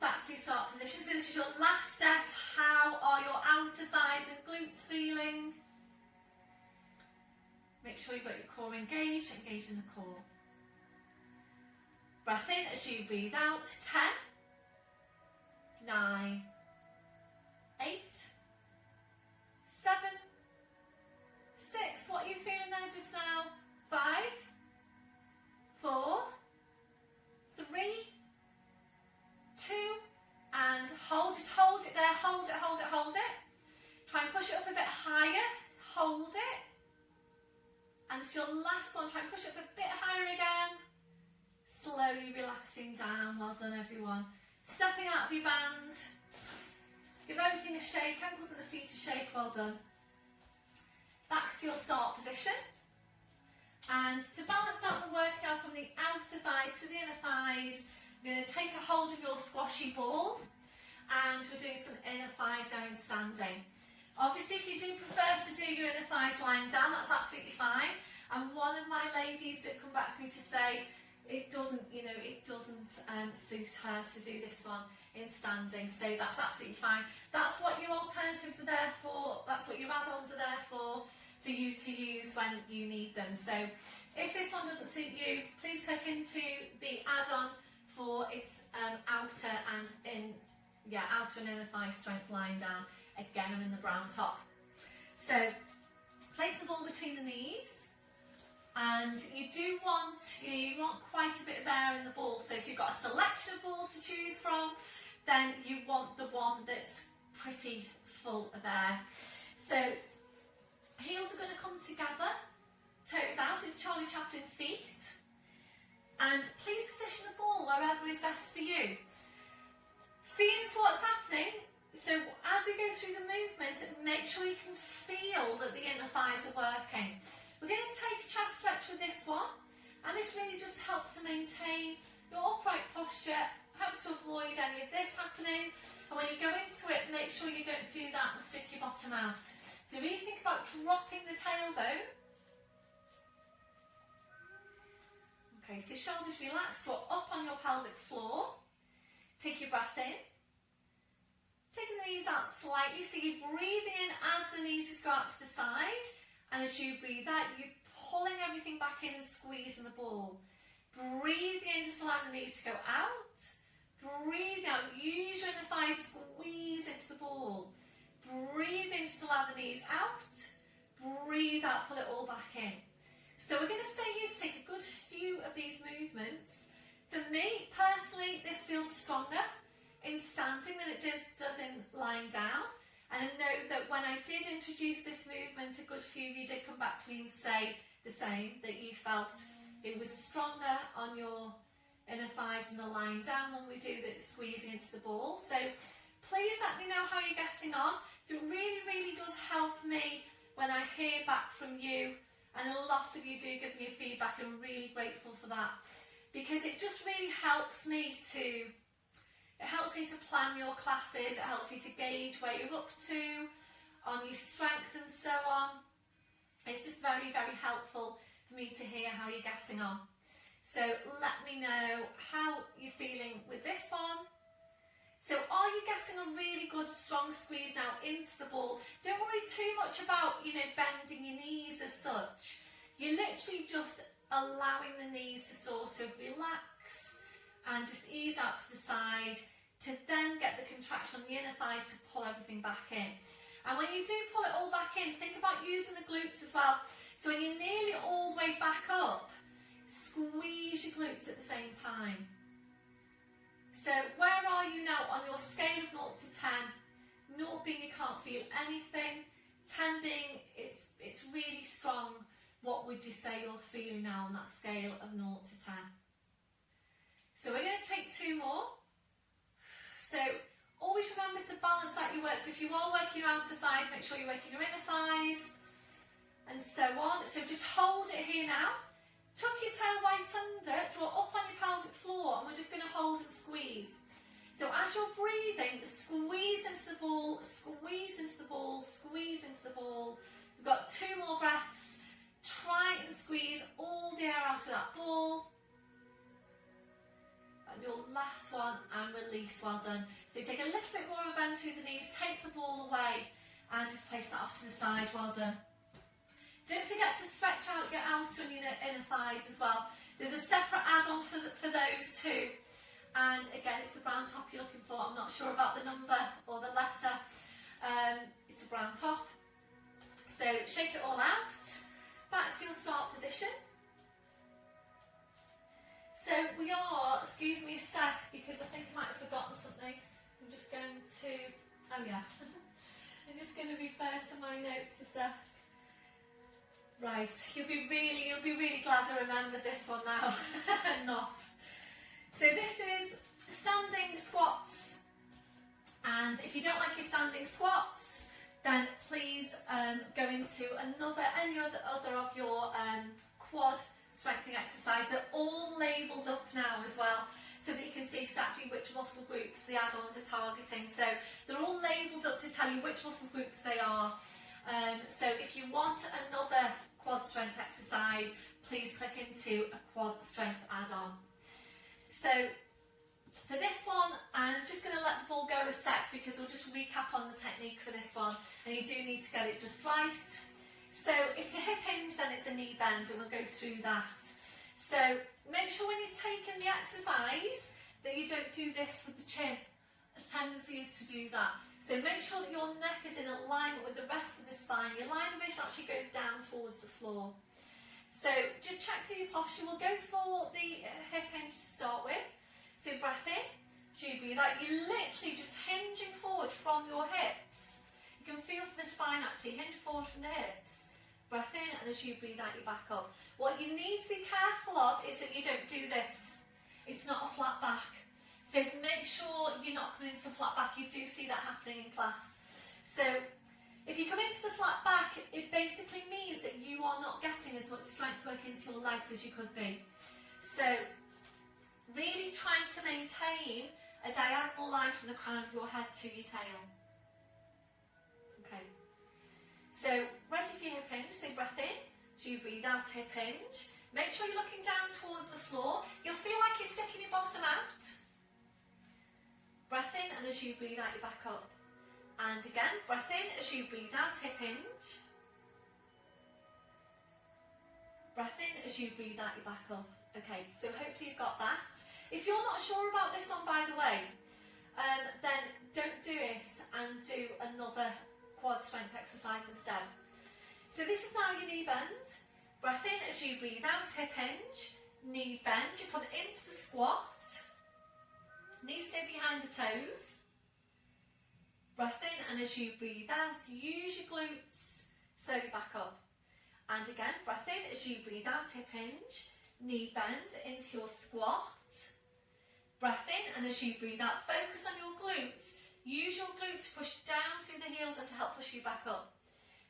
Back to your start position. So this is your last set. How are your outer thighs and glutes feeling? Make sure you've got your core engaged, engage in the core. Breath in as you breathe out, 10, 9, 8, 7, 6, what are And it's your last one. Try and push up a bit higher again. Slowly relaxing down. Well done, everyone. Stepping out of your band. Give everything a shake. Ankles and the feet a shake. Well done. Back to your start position. And to balance out the workout from the outer thighs to the inner thighs, you're going to take a hold of your squashy ball. And we're doing some inner thighs now in standing. Obviously, if you do prefer to do your inner thighs lying down, that's absolutely fine. And one of my ladies did come back to me to say it doesn't, it doesn't suit her to do this one in standing. So that's absolutely fine. That's what your alternatives are there for. That's what your add-ons are there for you to use when you need them. So if this one doesn't suit you, please click into the add-on for its outer and inner thigh strength lying down. Again, I'm in the brown top. So place the ball between the knees, and you do want, you want quite a bit of air in the ball. So if you've got a selection of balls to choose from, then you want the one that's pretty full of air. So heels are going to come together, toes out, it's Charlie Chaplin feet, and please position the ball wherever is best for you. Feeling for what's happening, so as we go through the movement, make sure you can feel that the inner thighs are working. We're going to take a chest stretch with this one, and this really just helps to maintain your upright posture, helps to avoid any of this happening, and when you go into it, make sure you don't do that and stick your bottom out. So really think about dropping the tailbone. Okay, so shoulders relaxed, or up on your pelvic floor. Take your breath in. Taking the knees out slightly, so you're breathing in as the knees just go out to the side, and as you breathe out, you're pulling everything back in and squeezing the ball. Breathe in, just allow the knees to go out. Breathe out, use your inner thighs, squeeze into the ball. Breathe in, just allow the knees out. Breathe out, pull it all back in. So we're going to stay here to take a good few of these movements. For me, personally, this feels stronger in standing than it does in lying down. And I know that when I did introduce this movement, a good few of you did come back to me and say the same, that you felt it was stronger on your inner thighs than the lying down when we do the squeezing into the ball. So please let me know how you're getting on. So it really, really does help me when I hear back from you, and a lot of you do give me feedback. I'm really grateful for that, because it just really helps me to plan your classes. It helps you to gauge where you're up to on your strength and so on. It's just very, very helpful for me to hear how you're getting on. So let me know how you're feeling with this one. So are you getting a really good strong squeeze now into the ball? Don't worry too much about, bending your knees as such. You're literally just allowing the knees to sort of relax and just ease out to the side, to then get the contraction on the inner thighs to pull everything back in. And when you do pull it all back in, think about using the glutes as well. So when you're nearly all the way back up, squeeze your glutes at the same time. So where are you now on your scale of 0 to 10? 0 being you can't feel anything, 10 being it's really strong. What would you say you're feeling now on that scale of 0 to 10? So we're going to take 2 more. So always remember to balance out your work. So if you are working your outer thighs, make sure you're working your inner thighs, and so on. So just hold it here now. Tuck your tail right under, draw up on your pelvic floor, and we're just going to hold and squeeze. So as you're breathing, squeeze into the ball, squeeze into the ball, squeeze into the ball. We've got 2 more breaths. Try and squeeze all the air out of that ball. And your last one, and release. Well done. So you take a little bit more of a bend through the knees, take the ball away, and just place that off to the side. Well done. Don't forget to stretch out your outer and your inner thighs as well. There's a separate add-on for those too. And again, it's the brown top you're looking for. I'm not sure about the number or the letter. It's a brown top. So shake it all out. Back to your start position. So we are, excuse me a sec, because I think I might have forgotten something. I'm just going to, oh yeah. I'm just going to refer to my notes a sec. Right, you'll be really glad I remembered this one now. Not. So this is standing squats, and if you don't like your standing squats, then please go into any other of your quad strengthening exercise. They're all labelled up now as well, so that you can see exactly which muscle groups the add-ons are targeting. So they're all labelled up to tell you which muscle groups they are. So if you want another quad strength exercise, please click into a quad strength add-on. So for this one, I'm just going to let the ball go a sec because we'll just recap on the technique for this one, and you do need to get it just right. So it's a hip hinge, then it's a knee bend, and we'll go through that. So make sure when you're taking the exercise that you don't do this with the chin. A tendency is to do that. So make sure that your neck is in alignment with the rest of the spine. Your line of vision actually goes down towards the floor. So just check through your posture. We'll go for the hip hinge to start with. So breath in, as you breathe out, you're literally just hinging forward from your hips. You can feel from the spine actually, hinge forward from the hips. Breath in, and as you breathe out, you back up. What you need to be careful of is that you don't do this. It's not a flat back. So make sure you're not coming into a flat back. You do see that happening in class. So if you come into the flat back, it basically means that you are not getting as much strength work into your legs as you could be. So really trying to maintain a diagonal line from the crown of your head to your tail. Okay. So ready for your hip hinge. So breath in. As you breathe out, hip hinge. Make sure you're looking down towards the floor. You'll feel like you're sticking your bottom out. Breath in, and as you breathe out, you back up. And again, breath in, as you breathe out, hip hinge. Breath in, as you breathe out, you back up. Okay, so hopefully you've got that. If you're not sure about this one, by the way, then don't do it and do another quad strength exercise instead. So this is now your knee bend. Breath in, as you breathe out, hip hinge. Knee bend, you come into the squat. Knees stay behind the toes. Breath in, and as you breathe out, use your glutes, slowly back up. And again, breath in, as you breathe out, hip hinge, knee bend into your squat. Breath in, and as you breathe out, focus on your glutes. Use your glutes to push down through the heels and to help push you back up.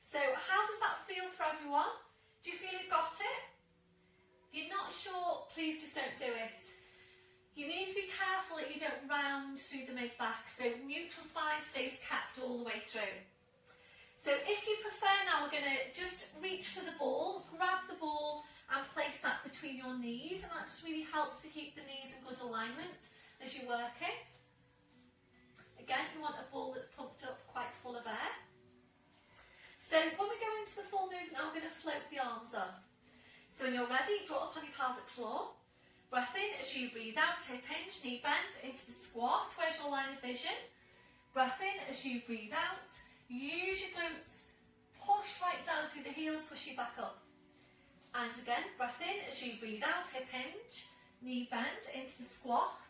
So how does that feel for everyone? Do you feel you've got it? If you're not sure, please just don't do it. You need to be careful that you don't round through the mid-back, so neutral spine stays kept all the way through. So if you prefer now, we're going to just reach for the ball, grab the ball and place that between your knees, and that just really helps to keep the knees in good alignment as you're working. Again, you want a ball that's pumped up, quite full of air. So when we go into the full movement, now we're going to float the arms up. So when you're ready, draw up on your pelvic floor. Breath in, as you breathe out, hip hinge, knee bend into the squat. Where's your line of vision? Breath in, as you breathe out, use your glutes, push right down through the heels, push you back up. And again, breath in, as you breathe out, hip hinge, knee bend into the squat.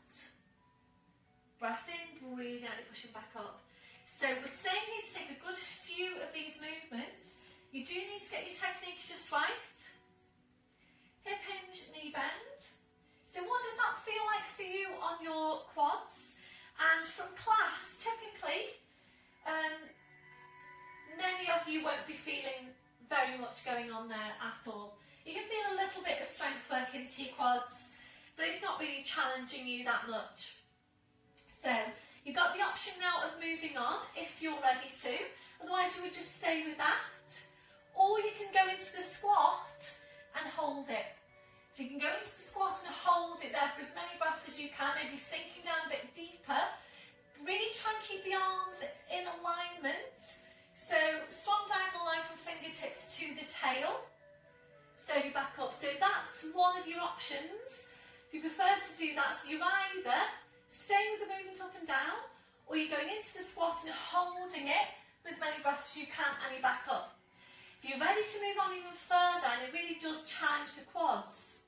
Breath in, breathe out, you're pushing back up. So we're staying here to take a good few of these movements. You do need to get your technique just right. Hip hinge, knee bend. So what does that feel like for you on your quads? And from class, typically, many of you won't be feeling very much going on there at all. You can feel a little bit of strength work into your quads, but it's not really challenging you that much. So you've got the option now of moving on if you're ready to, otherwise you would just stay with that. Or you can go into the squat and hold it. So you can go into the squat and hold it there for as many breaths as you can, maybe sinking down a bit deeper. Really try and keep the arms in alignment. So strong diagonal line from fingertips to the tail. So you back up. So that's one of your options. If you prefer to do that, so you're either staying with the movement up and down, or you're going into the squat and holding it for as many breaths as you can and you back up. If you're ready to move on even further and it really does challenge the quads,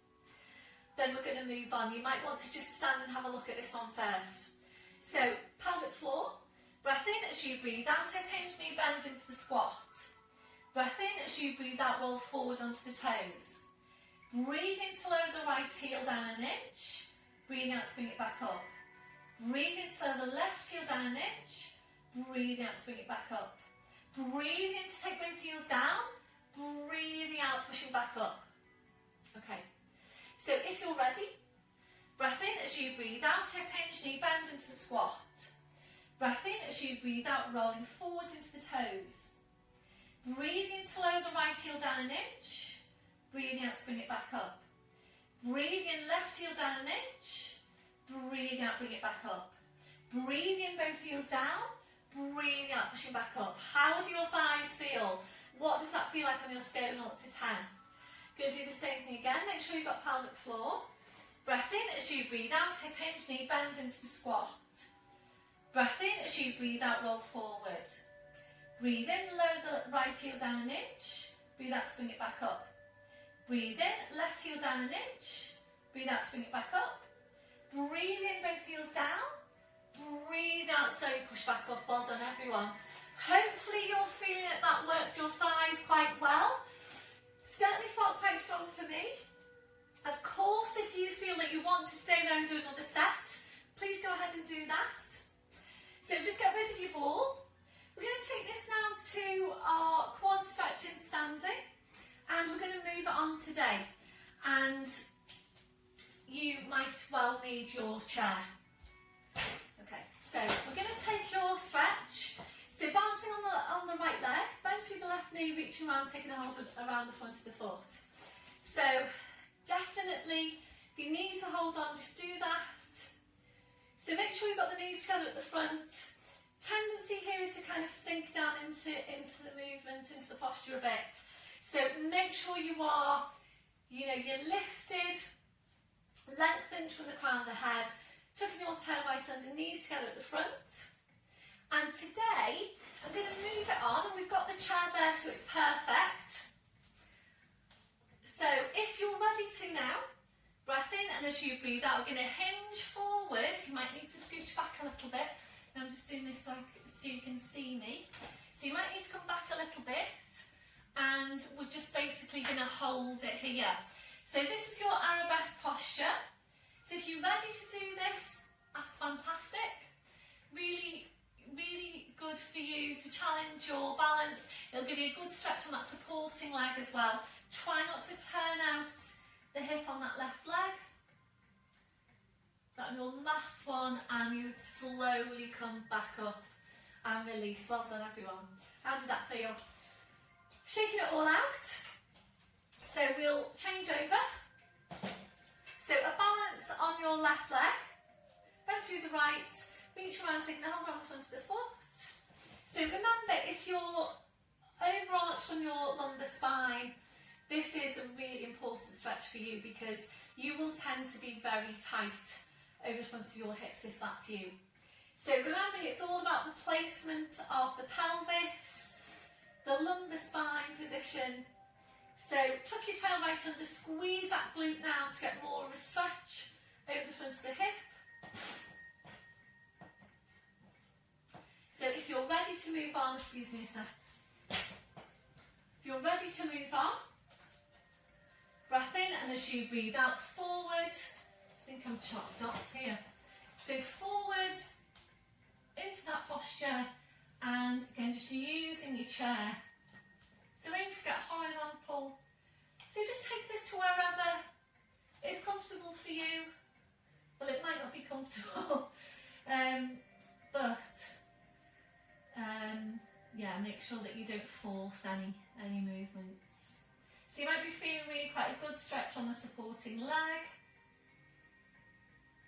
then we're going to move on. You might want to just stand and have a look at this one first. So, pelvic floor, breath in as you breathe out, hip hinge, knee bend into the squat. Breath in as you breathe out, roll forward onto the toes. Breathe in to lower the right heel down an inch. Breathing out to bring it back up. Breathe in to lower the left heel down an inch. Breathing out to bring it back up. Breathe in to take both heels down. Breathing out, pushing back up. Okay, so if you're ready, breath in as you breathe out, hip hinge, knee bend into the squat. Breath in as you breathe out, rolling forward into the toes. Breathe in to lower the right heel down an inch. Breathing out to bring it back up. Breathe in, left heel down an inch. Breathing out, bring it back up. Breathe in, both heels down. Breathing out, pushing back up. How do your thighs feel? What does that feel like on your scale of 0 to 10? Going to do the same thing again. Make sure you've got pelvic floor. Breath in as you breathe out, hip hinge, knee bend into the squat. Breath in as you breathe out, roll forward. Breathe in, lower the right heel down an inch. Breathe out to bring it back up. Breathe in, left heel down an inch. Breathe out to bring it back up. Breathe in, both heels down. Breathe out, slowly push back up. Well done, everyone. Hopefully you're feeling that worked your thighs quite well. Certainly felt quite strong for me. Of course, if you feel that you want to stay there and do another set, please go ahead and do that. So just get rid of your ball. We're going to take this now to our quad stretch in standing. And we're going to move it on today, and you might well need your chair. Okay, so we're going to take your stretch. So balancing on the right leg, bend through the left knee, reaching around, taking a hold around the front of the foot. So definitely, if you need to hold on, just do that. So make sure you've got the knees together at the front. Tendency here is to kind of sink down into the movement, into the posture a bit. So make sure you are, you're lifted, lengthened from the crown of the head, tucking your tail right under, knees together at the front. And today, I'm going to move it on, and we've got the chair there, so it's perfect. So if you're ready to now, breath in, and as you breathe out, we're going to hinge forward. You might need to scooch back a little bit. I'm just doing this so you can see me. So you might need to come back a little bit. And we're just basically going to hold it here. So this is your arabesque posture. So if you're ready to do this, that's fantastic. Really, really good for you to challenge your balance. It'll give you a good stretch on that supporting leg as well. Try not to turn out the hip on that left leg. That's your last one, and you would slowly come back up and release. Well done, everyone. How did that feel? Shaking it all out. So we'll change over. So a balance on your left leg. Bend through the right. Reach around, taking a hold around the front of the foot. So remember, if you're overarched on your lumbar spine, this is a really important stretch for you, because you will tend to be very tight over the front of your hips if that's you. So remember, it's all about the placement of the pelvis, the lumbar spine position. So tuck your tail right under, squeeze that glute now to get more of a stretch over the front of the hip. So if you're ready to move on, excuse me a sec. If you're ready to move on, breath in, and as you breathe out, forward. I think I'm chopped off here. So forward into that posture, and again just using your chair. So aim to get horizontal. So just take this to wherever is comfortable for you. Well, it might not be comfortable, yeah, make sure that you don't force any movements. So you might be feeling really quite a good stretch on the supporting leg.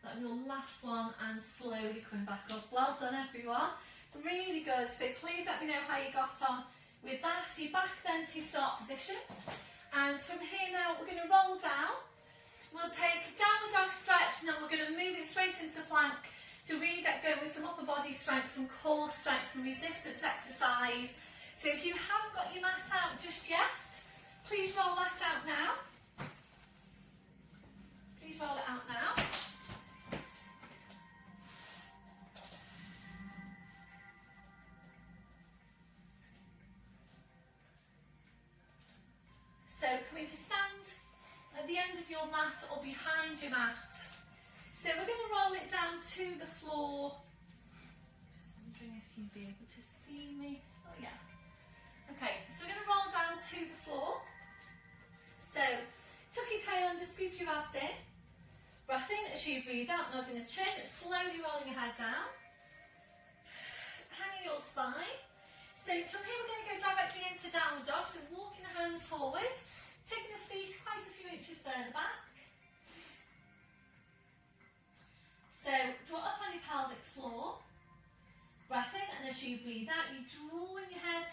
That your last one, and slowly coming back up. Well done, everyone. Really good. So please let me know how you got on with that. So you're back then to your start position. And from here now, we're going to roll down. We'll take a downward dog stretch, and then we're going to move it straight into plank to really get going with some upper body strength, some core strength, some resistance exercise. So if you haven't got your mat out just yet, please roll that out now. Please roll it out now. going to stand at the end of your mat or behind your mat. So we're going to roll it down to the floor. Just wondering if you'd be able to see me. Oh yeah. Okay, so we're going to roll down to the floor. So tuck your tail under, scoop your abs in. Breath in as you breathe out, nodding the chin, slowly rolling your head down. Hanging your spine. So from here we're going to go directly into downward dog, so walking the hands forward, taking the feet quite a few inches further back. So draw up on your pelvic floor. Breath in, and as you breathe out, you're drawing your head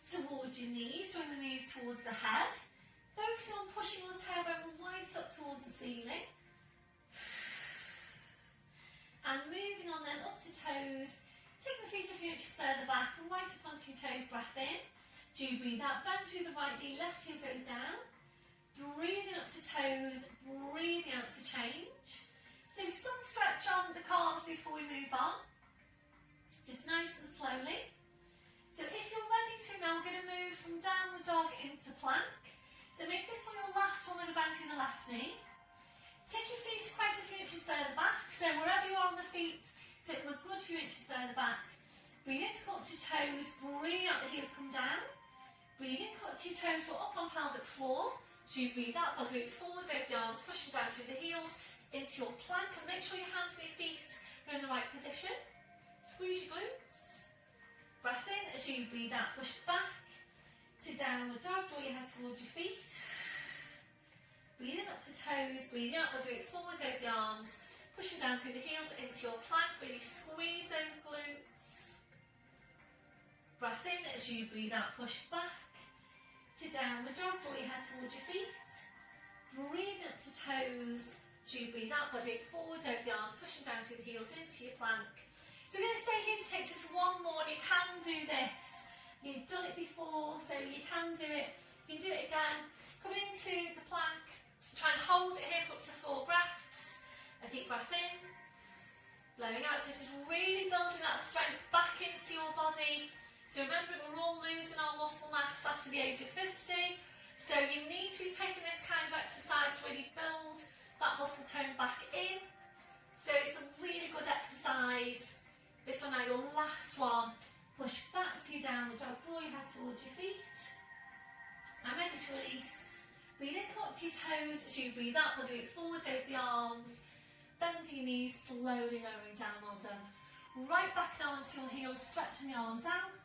towards your knees, drawing the knees towards the head. Focusing on pushing your tailbone right up towards the ceiling. And moving on then up to toes, taking the feet a few inches further back, right up onto your toes, breath in. Do you breathe out, bend through the right knee, left heel goes down. Breathing up to toes, breathing out to change. So some stretch on the calves before we move on. Just nice and slowly. So if you're ready to, now we're going to move from downward dog into plank. So make this one your last one with a bend through the left knee. Take your feet quite a few inches further back, so wherever you are on the feet, take them a good few inches further back. Breathe in to come up to your toes, breathe out, the heels come down. Breathe in, come up to your toes, draw up on pelvic floor. As you breathe out, body weight forwards over the arms, pushing down through the heels into your plank, and make sure your hands and your feet are in the right position. Squeeze your glutes. Breath in, as you breathe out, push back to downward dog, draw your head towards your feet. Breathing up to toes, breathing out, we'll do it forwards over the arms, pushing down through the heels into your plank, really squeeze those glutes. Breath in as you breathe out, push back to downward dog, draw your head towards your feet. Breathing up to toes, as you breathe out, body forwards over the arms, pushing down through the heels into your plank. So we're going to stay here to take just one more, and you can do this. You've done it before, so you can do it. You can do it again. Coming into the plank. Try and hold it here for up to 4 breaths. A deep breath in, blowing out. So this is really building that strength back into your body. So remember, we're all losing our muscle mass after the age of 50. So you need to be taking this kind of exercise to really build that muscle tone back in. So it's a really good exercise. This one now, your last one. Push back to your downward dog, draw your head towards your feet. I'm ready to release. Breathe in, come up to your toes. As you breathe out, we'll do it forwards over the arms. Bend your knees, slowly lowering down, well done. Right back now onto your heels, stretching the arms out.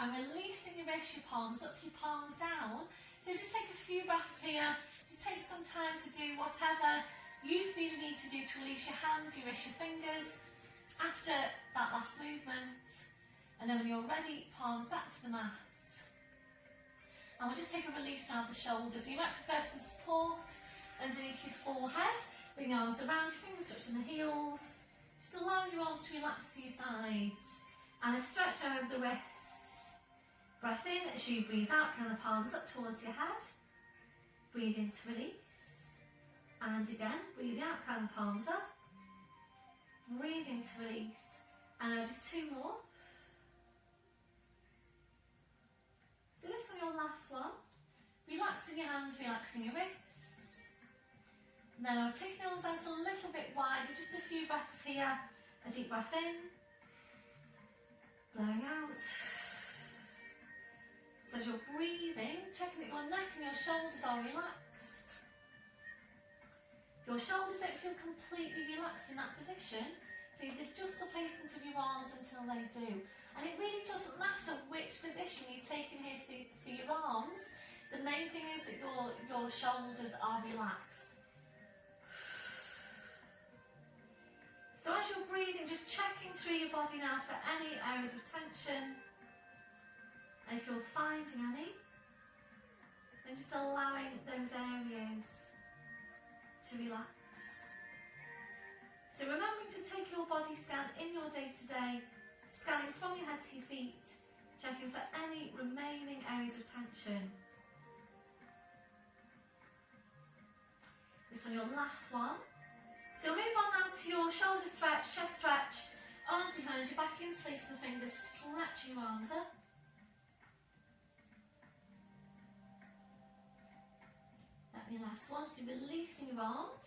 And releasing your wrists, your palms up, your palms down. So just take a few breaths here. Just take some time to do whatever you feel you need to do to release your hands, your wrists, your fingers. After that last movement. And then when you're ready, palms back to the mat. And we'll just take a release now of the shoulders. You might prefer some support underneath your forehead. Bring the arms around, your fingers touching the heels. Just allowing your arms to relax to your sides. And a stretch over the wrists. Breath in as you breathe out, kind of palms up towards your head. Breathe in to release. And again, breathe out, kind of palms up. Breathe in to release. And now just 2 more. So this one, your last one. Relaxing your hands, relaxing your wrists. And then I'll take the arms out a little bit wider, just a few breaths here. A deep breath in. Blowing out. So as you're breathing, checking that your neck and your shoulders are relaxed. If your shoulders don't feel completely relaxed in that position, please adjust the placement of your arms until they do. And it really doesn't matter which position you take in here for your arms. The main thing is that your shoulders are relaxed. So as you're breathing, just checking through your body now for any areas of tension. And if you're finding any, then just allowing those areas to relax. So remembering to take your body scan in your day-to-day, scanning from your head to your feet, checking for any remaining areas of tension. This one, your last one. So move on now to your shoulder stretch, chest stretch, arms behind you, back in place the fingers, stretching your arms up. And your last one, so releasing your arms.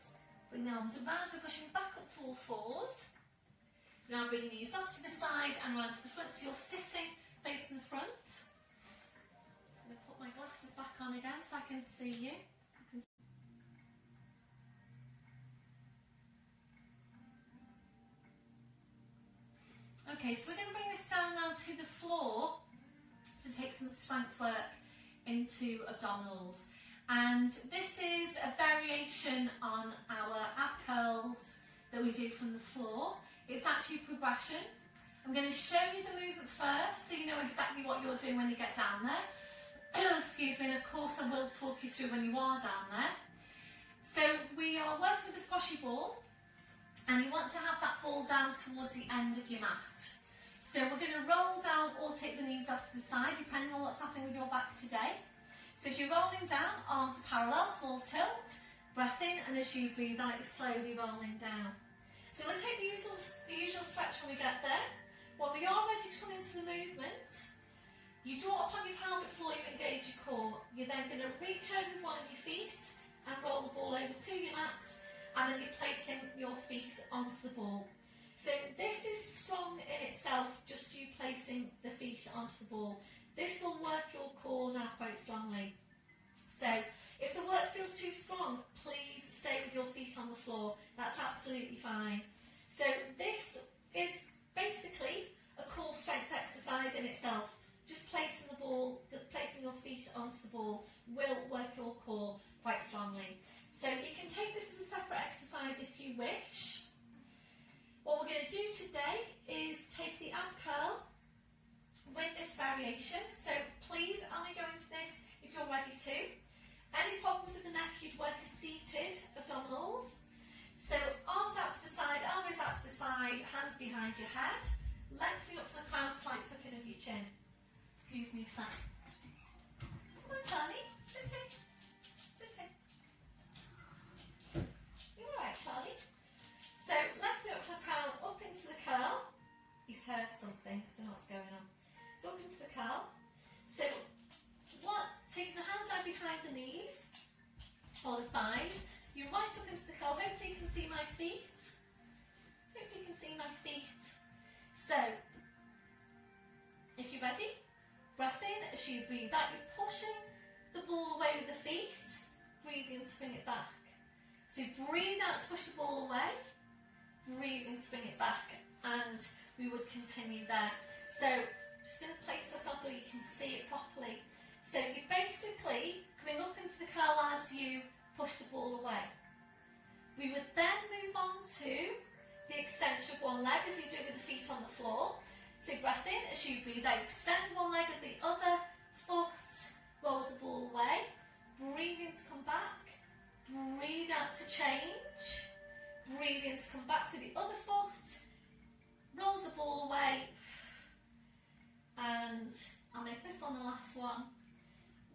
Bring the arms around, so pushing back up to all fours. Now bring these off to the side and round to the front, so you're sitting facing the front. Just going to put my glasses back on again so I can see you. Okay, so we're going to bring this down now to the floor to take some strength work into abdominals. And this is a variation on our ab curls that we do from the floor. It's actually progression. I'm going to show you the movement first so you know exactly what you're doing when you get down there. Excuse me, and of course I will talk you through when you are down there. So we are working with a squashy ball, and you want to have that ball down towards the end of your mat. So we're going to roll down or take the knees off to the side depending on what's happening with your back today. So if you're rolling down, arms are parallel, small tilt, breath in, and as you breathe out, you're slowly rolling down. So we'll take the usual stretch when we get there. When we are ready to come into the movement, you draw upon your pelvic floor, you engage your core. You're then going to reach over with one of your feet and roll the ball over to your mat, and then you're placing your feet onto the ball. So this is strong in itself, just you placing the feet onto the ball. This will work your core now quite strongly. So if the work feels too strong, please stay with your feet on the floor. That's absolutely fine. So this is basically a core strength exercise in itself. Just placing the ball, placing your feet onto the ball will work your core quite strongly. So you can take this as a separate exercise if you wish. What we're going to do today is take the ab curl with this variation. So please only go into this if you're ready to. Any problems with the neck, you'd work a seated abdominals. So arms out to the side, elbows out to the side, hands behind your head. Lengthening up from the crown, slight tucking of your chin. Excuse me a sec. Come on, Charlie. It's okay. It's okay. You're alright, Charlie. So lengthening up from the crown, up into the curl. He's heard something. I don't know what's going on. So up into the curl. So taking the hands down behind the knees or the thighs. You're right up into the curl. Hopefully you can see my feet. Hopefully you can see my feet. So, if you're ready, breath in as you breathe out. You're pushing the ball away with the feet. Breathe in to bring it back. So breathe out to push the ball away. Breathe in to bring it back. And we would continue there. So, just going to place ourselves so you can see it properly. So you're basically coming up into the curl as you push the ball away. We would then move on to the extension of one leg as you do with the feet on the floor. So breath in as you breathe out. Extend one leg as the other foot rolls the ball away. Breathe in to come back. Breathe out to change. Breathe in to come back. So the other foot rolls the ball away. And I'll make this one the last one.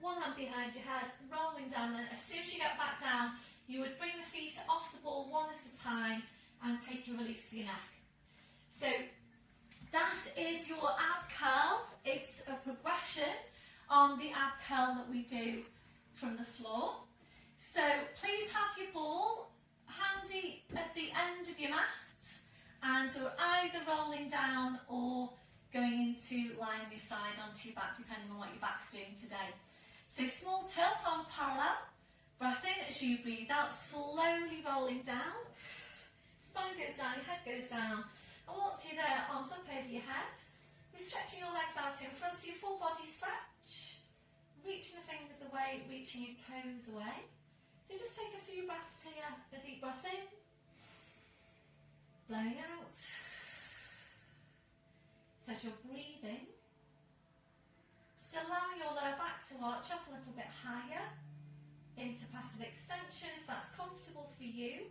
One hand behind your head, rolling down, and as soon as you get back down, you would bring the feet off the ball one at a time and take your release of your neck. So that is your ab curl. It's a progression on the ab curl that we do from the floor. So please have your ball handy at the end of your mat, and you're either rolling down or going into lying on your side onto your back, depending on what your back's doing today. So small tilt, arms parallel. Breath in as you breathe out, slowly rolling down. Spine goes down, your head goes down. And once you're there, arms up over your head. You're stretching your legs out in front, so your full body stretch. Reaching the fingers away, reaching your toes away. So just take a few breaths here. A deep breath in. Blowing out. So as you're breathing, just allowing your lower back to arch up a little bit higher into passive extension if that's comfortable for you.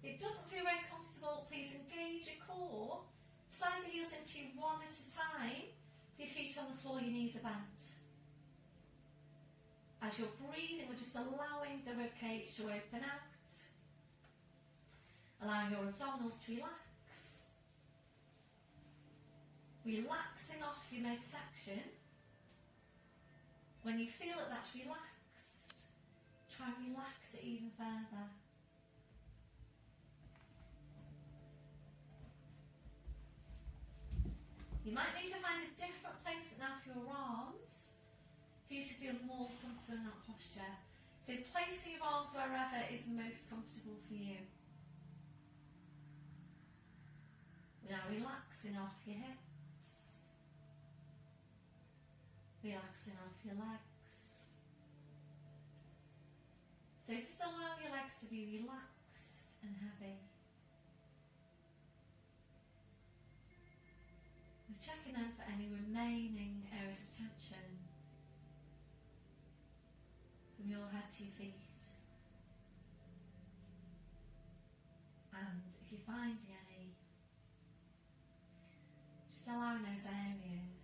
If it doesn't feel very comfortable, please engage your core. Slide the heels into you one at a time. With your feet on the floor, your knees are bent. As you're breathing, we're just allowing the ribcage to open out. Allowing your abdominals to relax. Relaxing off your midsection. When you feel that that's relaxed, try and relax it even further. You might need to find a different place now for your arms for you to feel more comfortable in that posture. So placing your arms wherever is most comfortable for you. We're now relaxing off your hips, relaxing off your legs. So just allow your legs to be relaxed and heavy. We're checking in for any remaining areas of tension from your head to your feet. And if you're finding any, just allowing those areas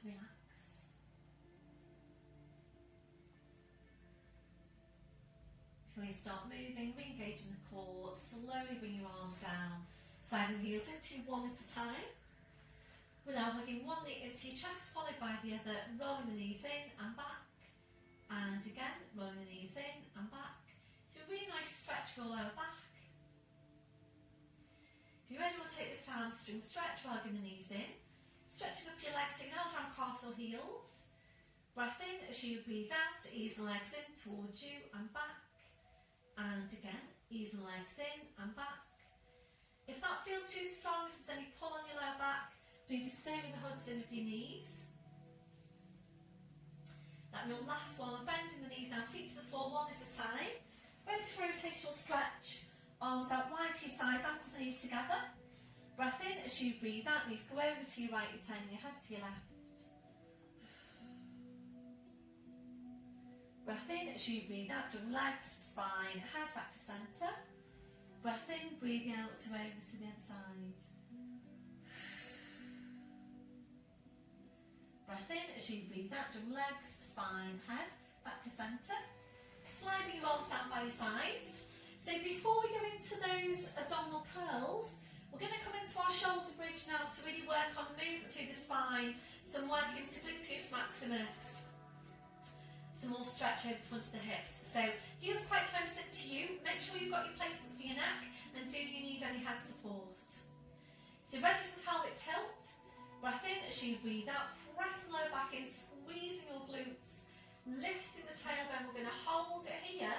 to relax. Before you start moving, re-engaging the core, slowly bring your arms down, side and heels into one at a time. We're now hugging one knee into your chest, followed by the other, rolling the knees in and back. And again, rolling the knees in and back. So a really nice stretch for your lower back. If you're ready, we'll take this to hamstring stretch, hugging the knees in. Stretching up your legs, inhale down calves or heels. Breath in as you breathe out, ease the legs in towards you and back. And again, ease the legs in and back. If that feels too strong, if there's any pull on your lower back, please just stay with the hugs in of your knees. That will last one. Bending the knees now, feet to the floor, one at a time. Ready for rotational stretch. Arms out wide to your sides, ankles and knees together. Breath in as you breathe out, knees go over to your right, you're turning your head to your left. Breath in as you breathe out, draw legs, spine, head back to centre. Breath in, breathing out to over to the other side. Breath in as you breathe out, draw legs, spine, head back to centre. Sliding your arms down by your sides. So before we go into those abdominal curls, we're going to come into our shoulder bridge now to really work on movement through the spine, some work into gluteus maximus, some more stretch over the front of the hips. So heels quite close into you, make sure you've got your placement for your neck, and do you need any head support? So ready for pelvic tilt, breath in as you breathe out, press the lower back in, squeezing your glutes, lifting the tailbone. We're going to hold it here.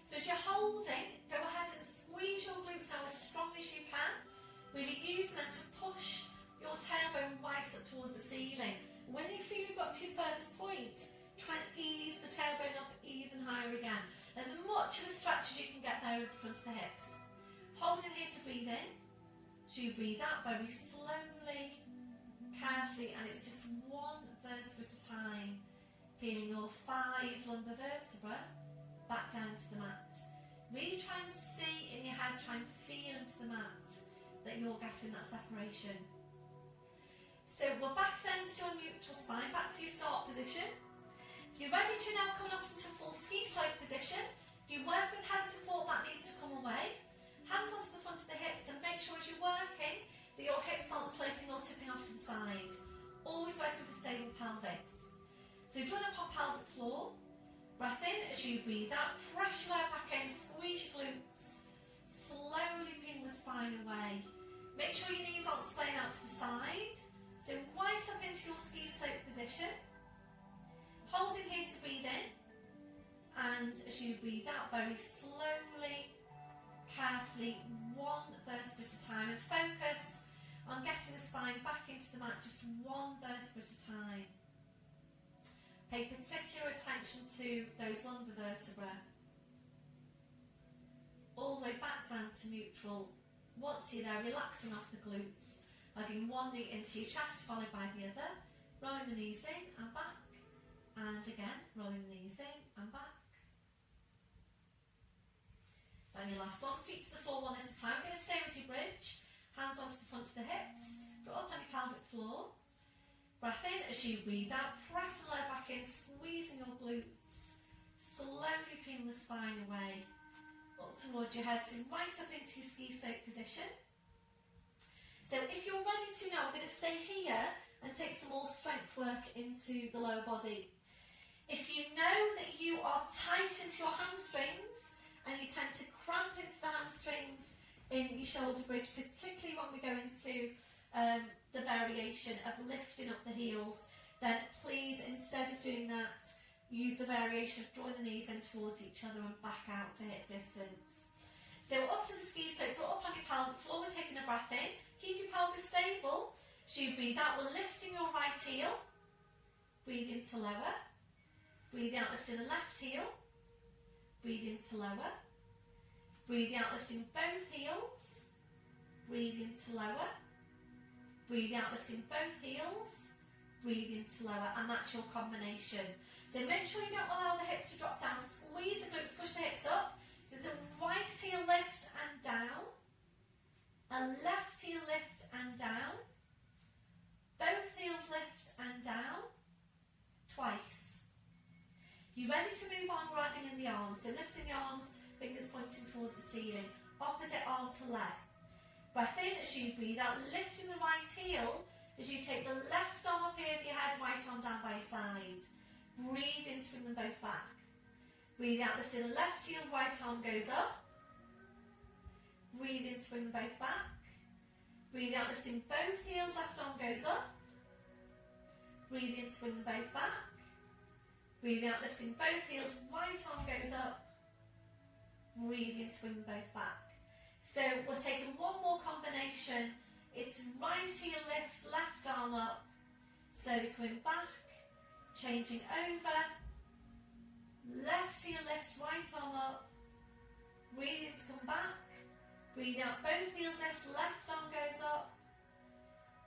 So as you're holding, go ahead and squeeze your glutes now as strong as you can. Really using them to push your tailbone right up towards the ceiling. When you feel you've got to your furthest point, try and ease the tailbone up even higher again. As much of a stretch as you can get there at the front of the hips. Holding here to breathe in. As you breathe out very slowly, carefully, and it's just one vertebra at a time. Feeling your 5 lumbar vertebrae back down to the mat. Really try and see in your head, try and feel into the mat that you're getting that separation. So we're back then to your neutral spine, back to your start position. If you're ready to now come up into full ski slope position, if you work with head support, that needs to come away. Hands onto the front of the hips, and make sure as you're working that your hips aren't sloping or tipping off to the side. Always working for stable pelvics. So join up on pelvic floor. Breath in as you breathe out, press your lower back in, squeeze your glutes. Slowly peel the spine away. Make sure your knees aren't splaying out to the side. So right up into your ski slope position. Holding here to breathe in. And as you breathe out, very slowly, carefully, one vertebra at a time. And focus on getting the spine back into the mat, just one vertebra at a time. Pay particular attention to those lumbar vertebrae. All the way back down to neutral. Once you're there, relaxing off the glutes. Lugging one knee into your chest, followed by the other. Rolling the knees in and back. And again, rolling the knees in and back. Then your last one, feet to the floor one at a time. Going to stay with your bridge. Hands onto the front of the hips. Draw up on your pelvic floor. Breath in as you breathe out, press the lower back in, squeezing your glutes. Slowly peel the spine away, up towards your head, so right up into your ski slope position. So if you're ready to now, we're going to stay here and take some more strength work into the lower body. If you know that you are tight into your hamstrings and you tend to cramp into the hamstrings in your shoulder bridge, particularly when we go into the variation of lifting up the heels, then please, instead of doing that, use the variation of drawing the knees in towards each other and back out to hip distance. So up to the ski slope, draw up on your pelvic floor, we're taking a breath in, keep your pelvis stable. As you breathe out, we're lifting your right heel, breathe into lower, breathe out, lifting the left heel, breathe into lower, breathe out, lifting both heels, breathe into lower, breathe out, lifting both heels, breathe into lower, and that's your combination. So make sure you don't allow the hips to drop down, squeeze the glutes, push the hips up. So it's a right heel lift and down, a left heel lift and down, both heels lift and down, twice. You're ready to move on, we're adding in the arms. So lifting the arms, fingers pointing towards the ceiling, opposite arm to leg. Breath in as you breathe out, lifting the right heel as you take the left arm up over your head, right arm down by your side. Breathe in, swing them both back. Breathe out, lifting the left heel, right arm goes up. Breathe in, swing them both back. Breathe out, lifting both heels, left arm goes up. Breathe in, swing them both back. Breathe out, lifting both heels, right arm goes up. Breathe in, swing them both back. So we're taking one more combination. It's right heel lift, left arm up. Slowly coming back, changing over. Left heel lifts, right arm up. Breathe in to come back. Breathe out, both heels lift, left arm goes up.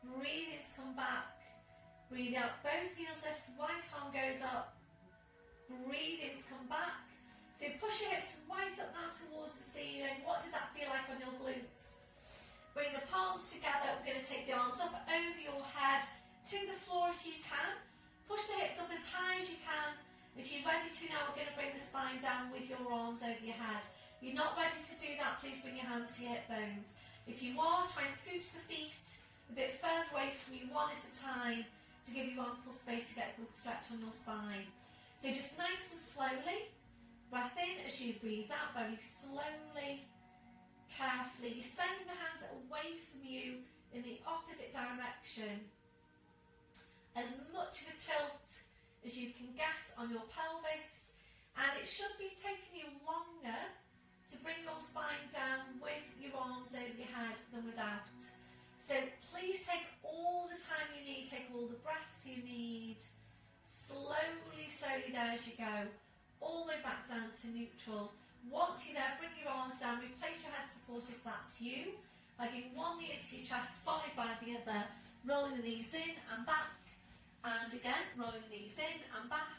Breathe in to come back. Breathe out, both heels lift, right arm goes up. Breathe in to come back. So push your hips right up now towards the ceiling. What did that feel like on your glutes? Bring the palms together. We're going to take the arms up over your head to the floor if you can. Push the hips up as high as you can. If you're ready to now, we're going to bring the spine down with your arms over your head. If you're not ready to do that, please bring your hands to your hip bones. If you are, try and scooch the feet a bit further away from you, one at a time, to give you ample space to get a good stretch on your spine. So just nice and slowly. Breath in as you breathe out, very slowly, carefully. You're sending the hands away from you in the opposite direction. As much of a tilt as you can get on your pelvis, and it should be taking you longer to bring your spine down with your arms over your head than without. So please take all the time you need, take all the breaths you need, slowly, slowly there as you go. All the way back down to neutral. Once you're there, bring your arms down, replace your head support if that's you. Legging one knee into your chest, followed by the other. Rolling the knees in and back. And again, rolling the knees in and back.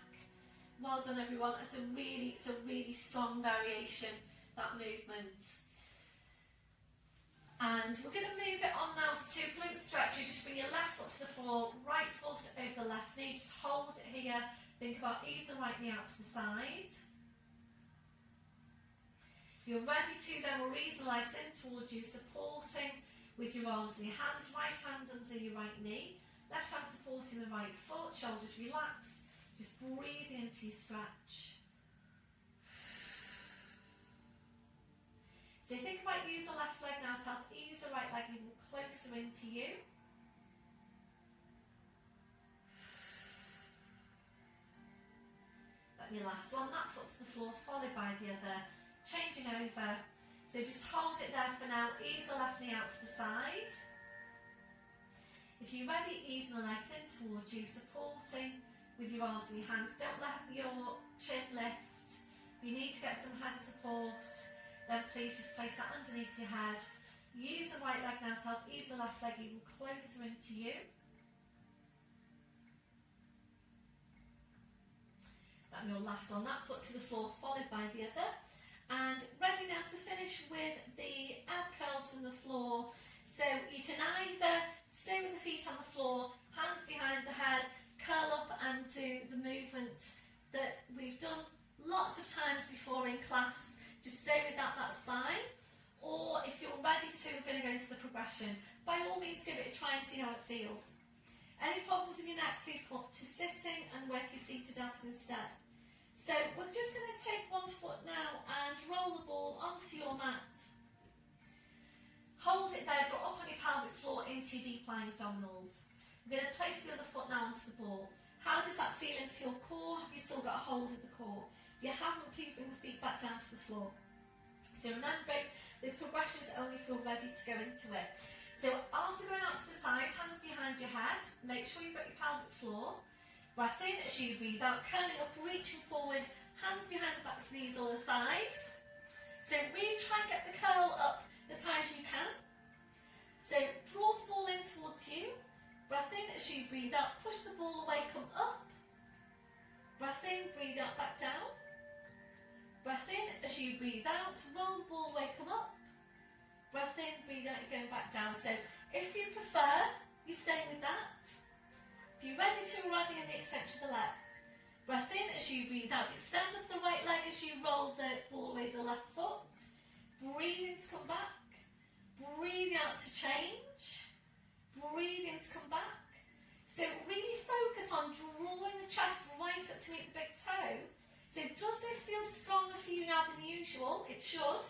Well done everyone. It's a really strong variation, that movement. And we're going to move it on now to glute stretch. You just bring your left foot to the floor, right foot over the left knee. Just hold it here. Think about easing the right knee out to the side. If you're ready to, then we'll raise the legs in towards you, supporting with your arms and your hands. Right hand under your right knee. Left hand supporting the right foot. Shoulders relaxed. Just breathe into your stretch. So think about using the left leg now to help ease the right leg even closer into you. Your last one, that foot to the floor, followed by the other, changing over. So just hold it there for now, ease the left knee out to the side. If you're ready, ease the legs in towards you, supporting with your arms and your hands. Don't let your chin lift. If you need to get some head support, then please just place that underneath your head. Use the right leg now to help ease the left leg even closer into you. And your last one, that foot to the floor, followed by the other. And ready now to finish with the ab curls from the floor. So you can either stay with the feet on the floor, hands behind the head, curl up and do the movement that we've done lots of times before in class. Just stay with that, that's fine. Or if you're ready to, we're going to go into the progression. By all means, give it a try and see how it feels. Any problems with your neck, please come up to sitting and work your seated abs instead. So we're just going to take one foot now and roll the ball onto your mat. Hold it there, draw up on your pelvic floor into your deep lying abdominals. I'm going to place the other foot now onto the ball. How does that feel into your core? Have you still got a hold of the core? If you haven't, please bring the feet back down to the floor. So remembering, this progression is only if you're ready to go into it. So arms are going out to the sides, hands behind your head. Make sure you've got your pelvic floor. Breath in as you breathe out, curling up, reaching forward, hands behind the back knees or the thighs. So really try and get the curl up as high as you can. So draw the ball in towards you. Breath in as you breathe out, push the ball away, come up. Breath in, breathe out, back down. Breath in as you breathe out, roll the ball away, come up. Breath in, breathe out, you're going back down. So if you prefer, you're staying with that. If you're ready to, we're adding in the extension of the leg. Breath in as you breathe out, extend up the right leg as you roll the ball away with the left foot. Breathe in to come back. Breathe out to change. Breathe in to come back. So really focus on drawing the chest right up to meet the big toe. So does this feel stronger for you now than usual? It should.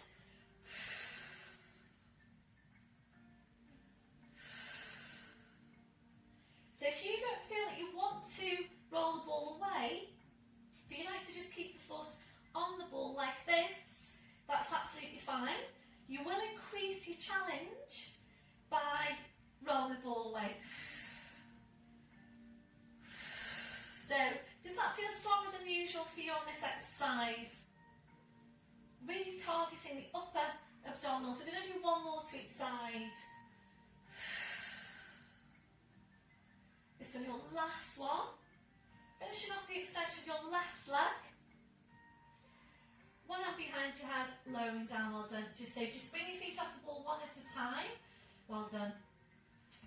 So if you don't feel that you want to roll the ball away, but you like to just keep the foot on the ball like this, that's absolutely fine. You will increase your challenge by rolling the ball away. So, does that feel stronger than usual for you on this exercise? Really targeting the upper abdominals. So we're going to do one more to each side. This is your last one. Finishing off the extension of your left leg. One hand behind your head, lowering down, well done. Just bring your feet off the ball one at a time. Well done.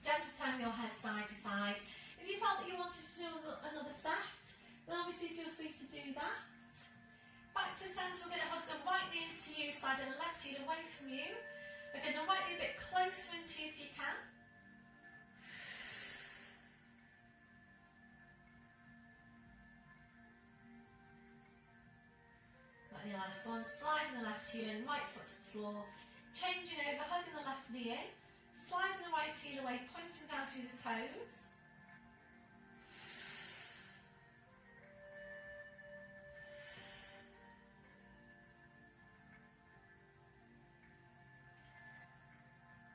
Gently turn your head side to side. If you felt that you wanted to do another set, then obviously feel free to do that. Back to centre, we're going to hug the right knee into you side and the left heel away from you. Again, the right knee a bit closer into you if you can. And your last one, sliding the left heel in, right foot to the floor, changing over, hugging the left knee in, sliding the right heel away, pointing down through the toes.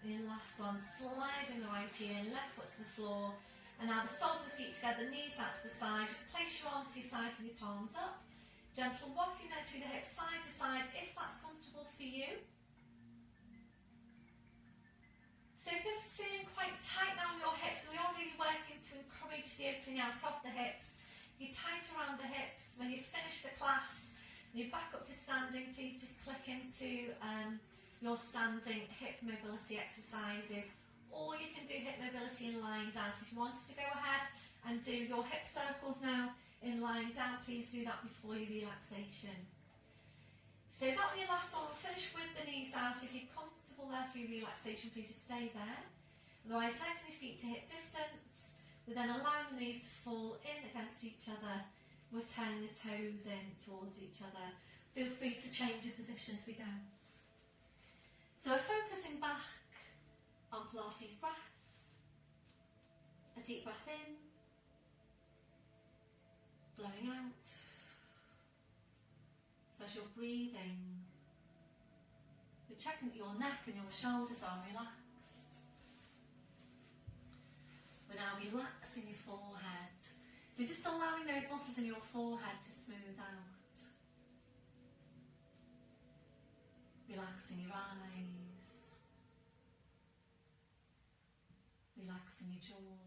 And your last one, sliding the right heel in, left foot to the floor, and now the soles of the feet together, knees out to the side, just place your arms to your sides and your palms up. Gentle rocking there through the hips, side to side, if that's comfortable for you. So if this is feeling quite tight now on your hips, and we are really working to encourage the opening out of the hips, you're tight around the hips. When you finish the class, and you're back up to standing, please just click into your standing hip mobility exercises, or you can do hip mobility in lying down. So if you wanted to go ahead and do your hip circles now, in lying down, please do that before your relaxation. So that was your last one. We'll finish with the knees out. If you're comfortable there for your relaxation, please just stay there. Otherwise, legs and your feet to hip distance. We're then allowing the knees to fall in against each other. We're turning the toes in towards each other. Feel free to change your position as we go. So we're focusing back on Pilates breath. A deep breath in. Blowing out. So as you're breathing, you're checking that your neck and your shoulders are relaxed. We're now relaxing your forehead. So just allowing those muscles in your forehead to smooth out. Relaxing your eyes. Relaxing your jaw.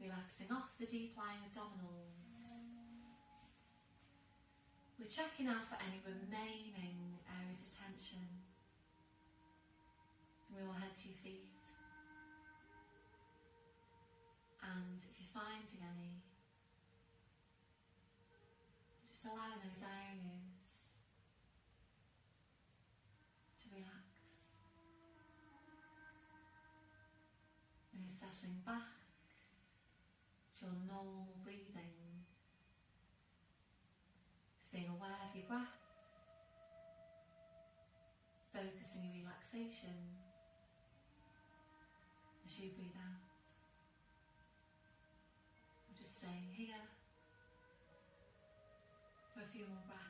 Relaxing off the deep lying abdominals. We're checking out for any remaining areas of tension from your head to your feet. And if you're finding any, just allowing those areas to relax. And settling back to your normal breathing, staying aware of your breath, focusing your relaxation as you breathe out. I'm just staying here for a few more breaths.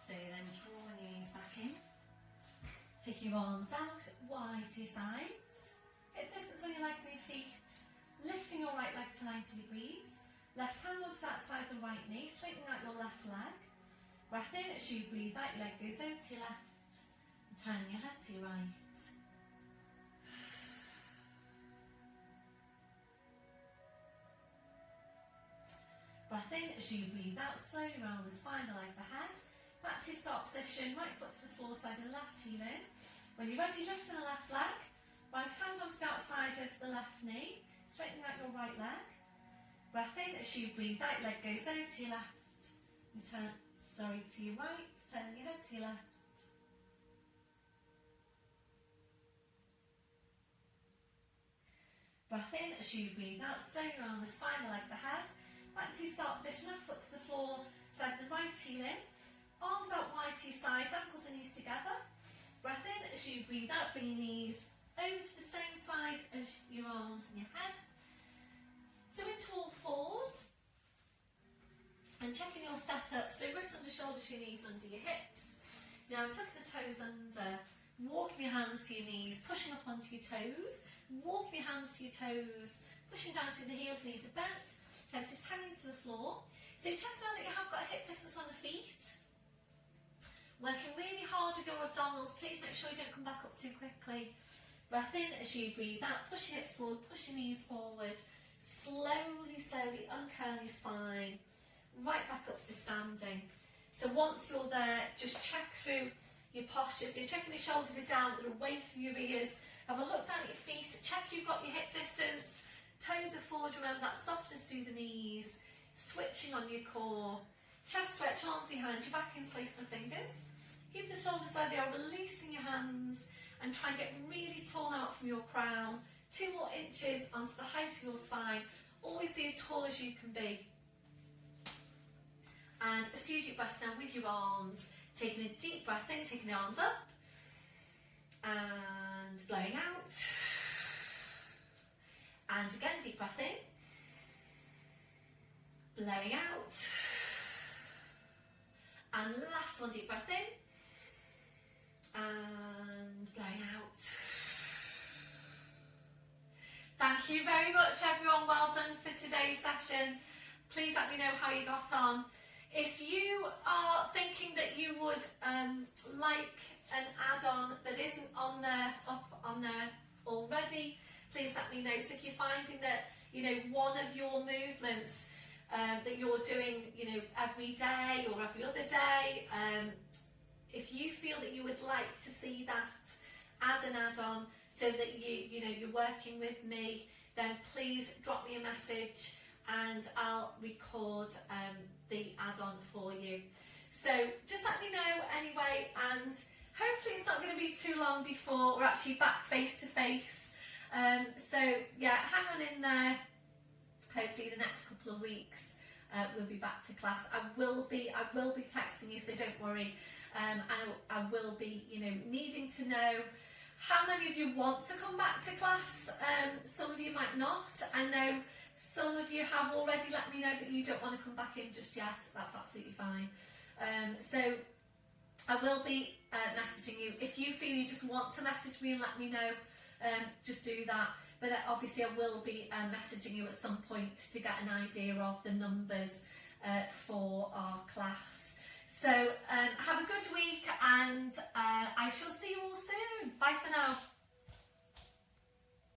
So then drawing your knees back in, take your arms out wide to your sides, hip distance on your legs and your feet, lifting your right leg to 90 degrees, left hand onto that side of the right knee, straightening out your left leg, breath in as you breathe out, your leg goes over to your left, and turning your head to your right. Breath in as you breathe out, slowly round the spine, the leg, the head. Back to your start position, right foot to the floor, side of the left heel in. When you're ready, lifting the left leg. Right hand onto the outside of the left knee, straightening out your right leg. Breath in as you breathe out, leg goes over to your left. You turn, to your right, turning your head to your left. Breath in as you breathe out, slowly around the spine, the leg, the head. Back to your start position, left foot to the floor, side of the right heel in. Arms out wide to your sides, ankles and knees together. Breath in as you breathe out, bring your knees over to the same side as your arms and your head. So into all fours. And checking your setup, so wrists under shoulders, your knees under your hips. Now tuck the toes under, walking your hands to your knees, pushing up onto your toes. Walking your hands to your toes, pushing down through the heels, knees are bent. Heads just hanging to the floor. So check out that you have got a hip distance on the feet. Working really hard with your abdominals, please make sure you don't come back up too quickly. Breath in as you breathe out, push your hips forward, push your knees forward. Slowly, slowly uncurl your spine, right back up to standing. So once you're there, just check through your posture. So you're checking your shoulders are down, they're away from your ears. Have a look down at your feet, check you've got your hip distance. Toes are forward, remember that softness through the knees. Switching on your core. Chest stretch, arms behind you, back in, place the fingers. Keep the shoulders where they are, releasing your hands and try and get really tall out from your crown. 2 more inches onto the height of your spine. Always be as tall as you can be. And a few deep breaths now with your arms. Taking a deep breath in, taking the arms up. And blowing out. And again, deep breath in. Blowing out. And last one, deep breath in. And blowing out. Thank you very much everyone, well done for today's session. Please let me know how you got on. If you are thinking that you would like an add-on that isn't on there, up on there already, please let me know. So if you're finding that, you know, one of your movements that you're doing, you know, every day or every other day, if you feel that you would like to see that as an add-on so that you know, you're working with me, then please drop me a message and I'll record the add-on for you. So just let me know anyway, and hopefully it's not going to be too long before we're actually back face to face. So yeah, hang on in there. Hopefully the next couple of weeks we'll be back to class. I will be texting you, so don't worry. And I will be, needing to know how many of you want to come back to class. Some of you might not. I know some of you have already let me know that you don't want to come back in just yet. That's absolutely fine. So I will be messaging you. If you feel you just want to message me and let me know, just do that. But obviously I will be messaging you at some point to get an idea of the numbers for our class. So have a good week, and I shall see you all soon. Bye for now.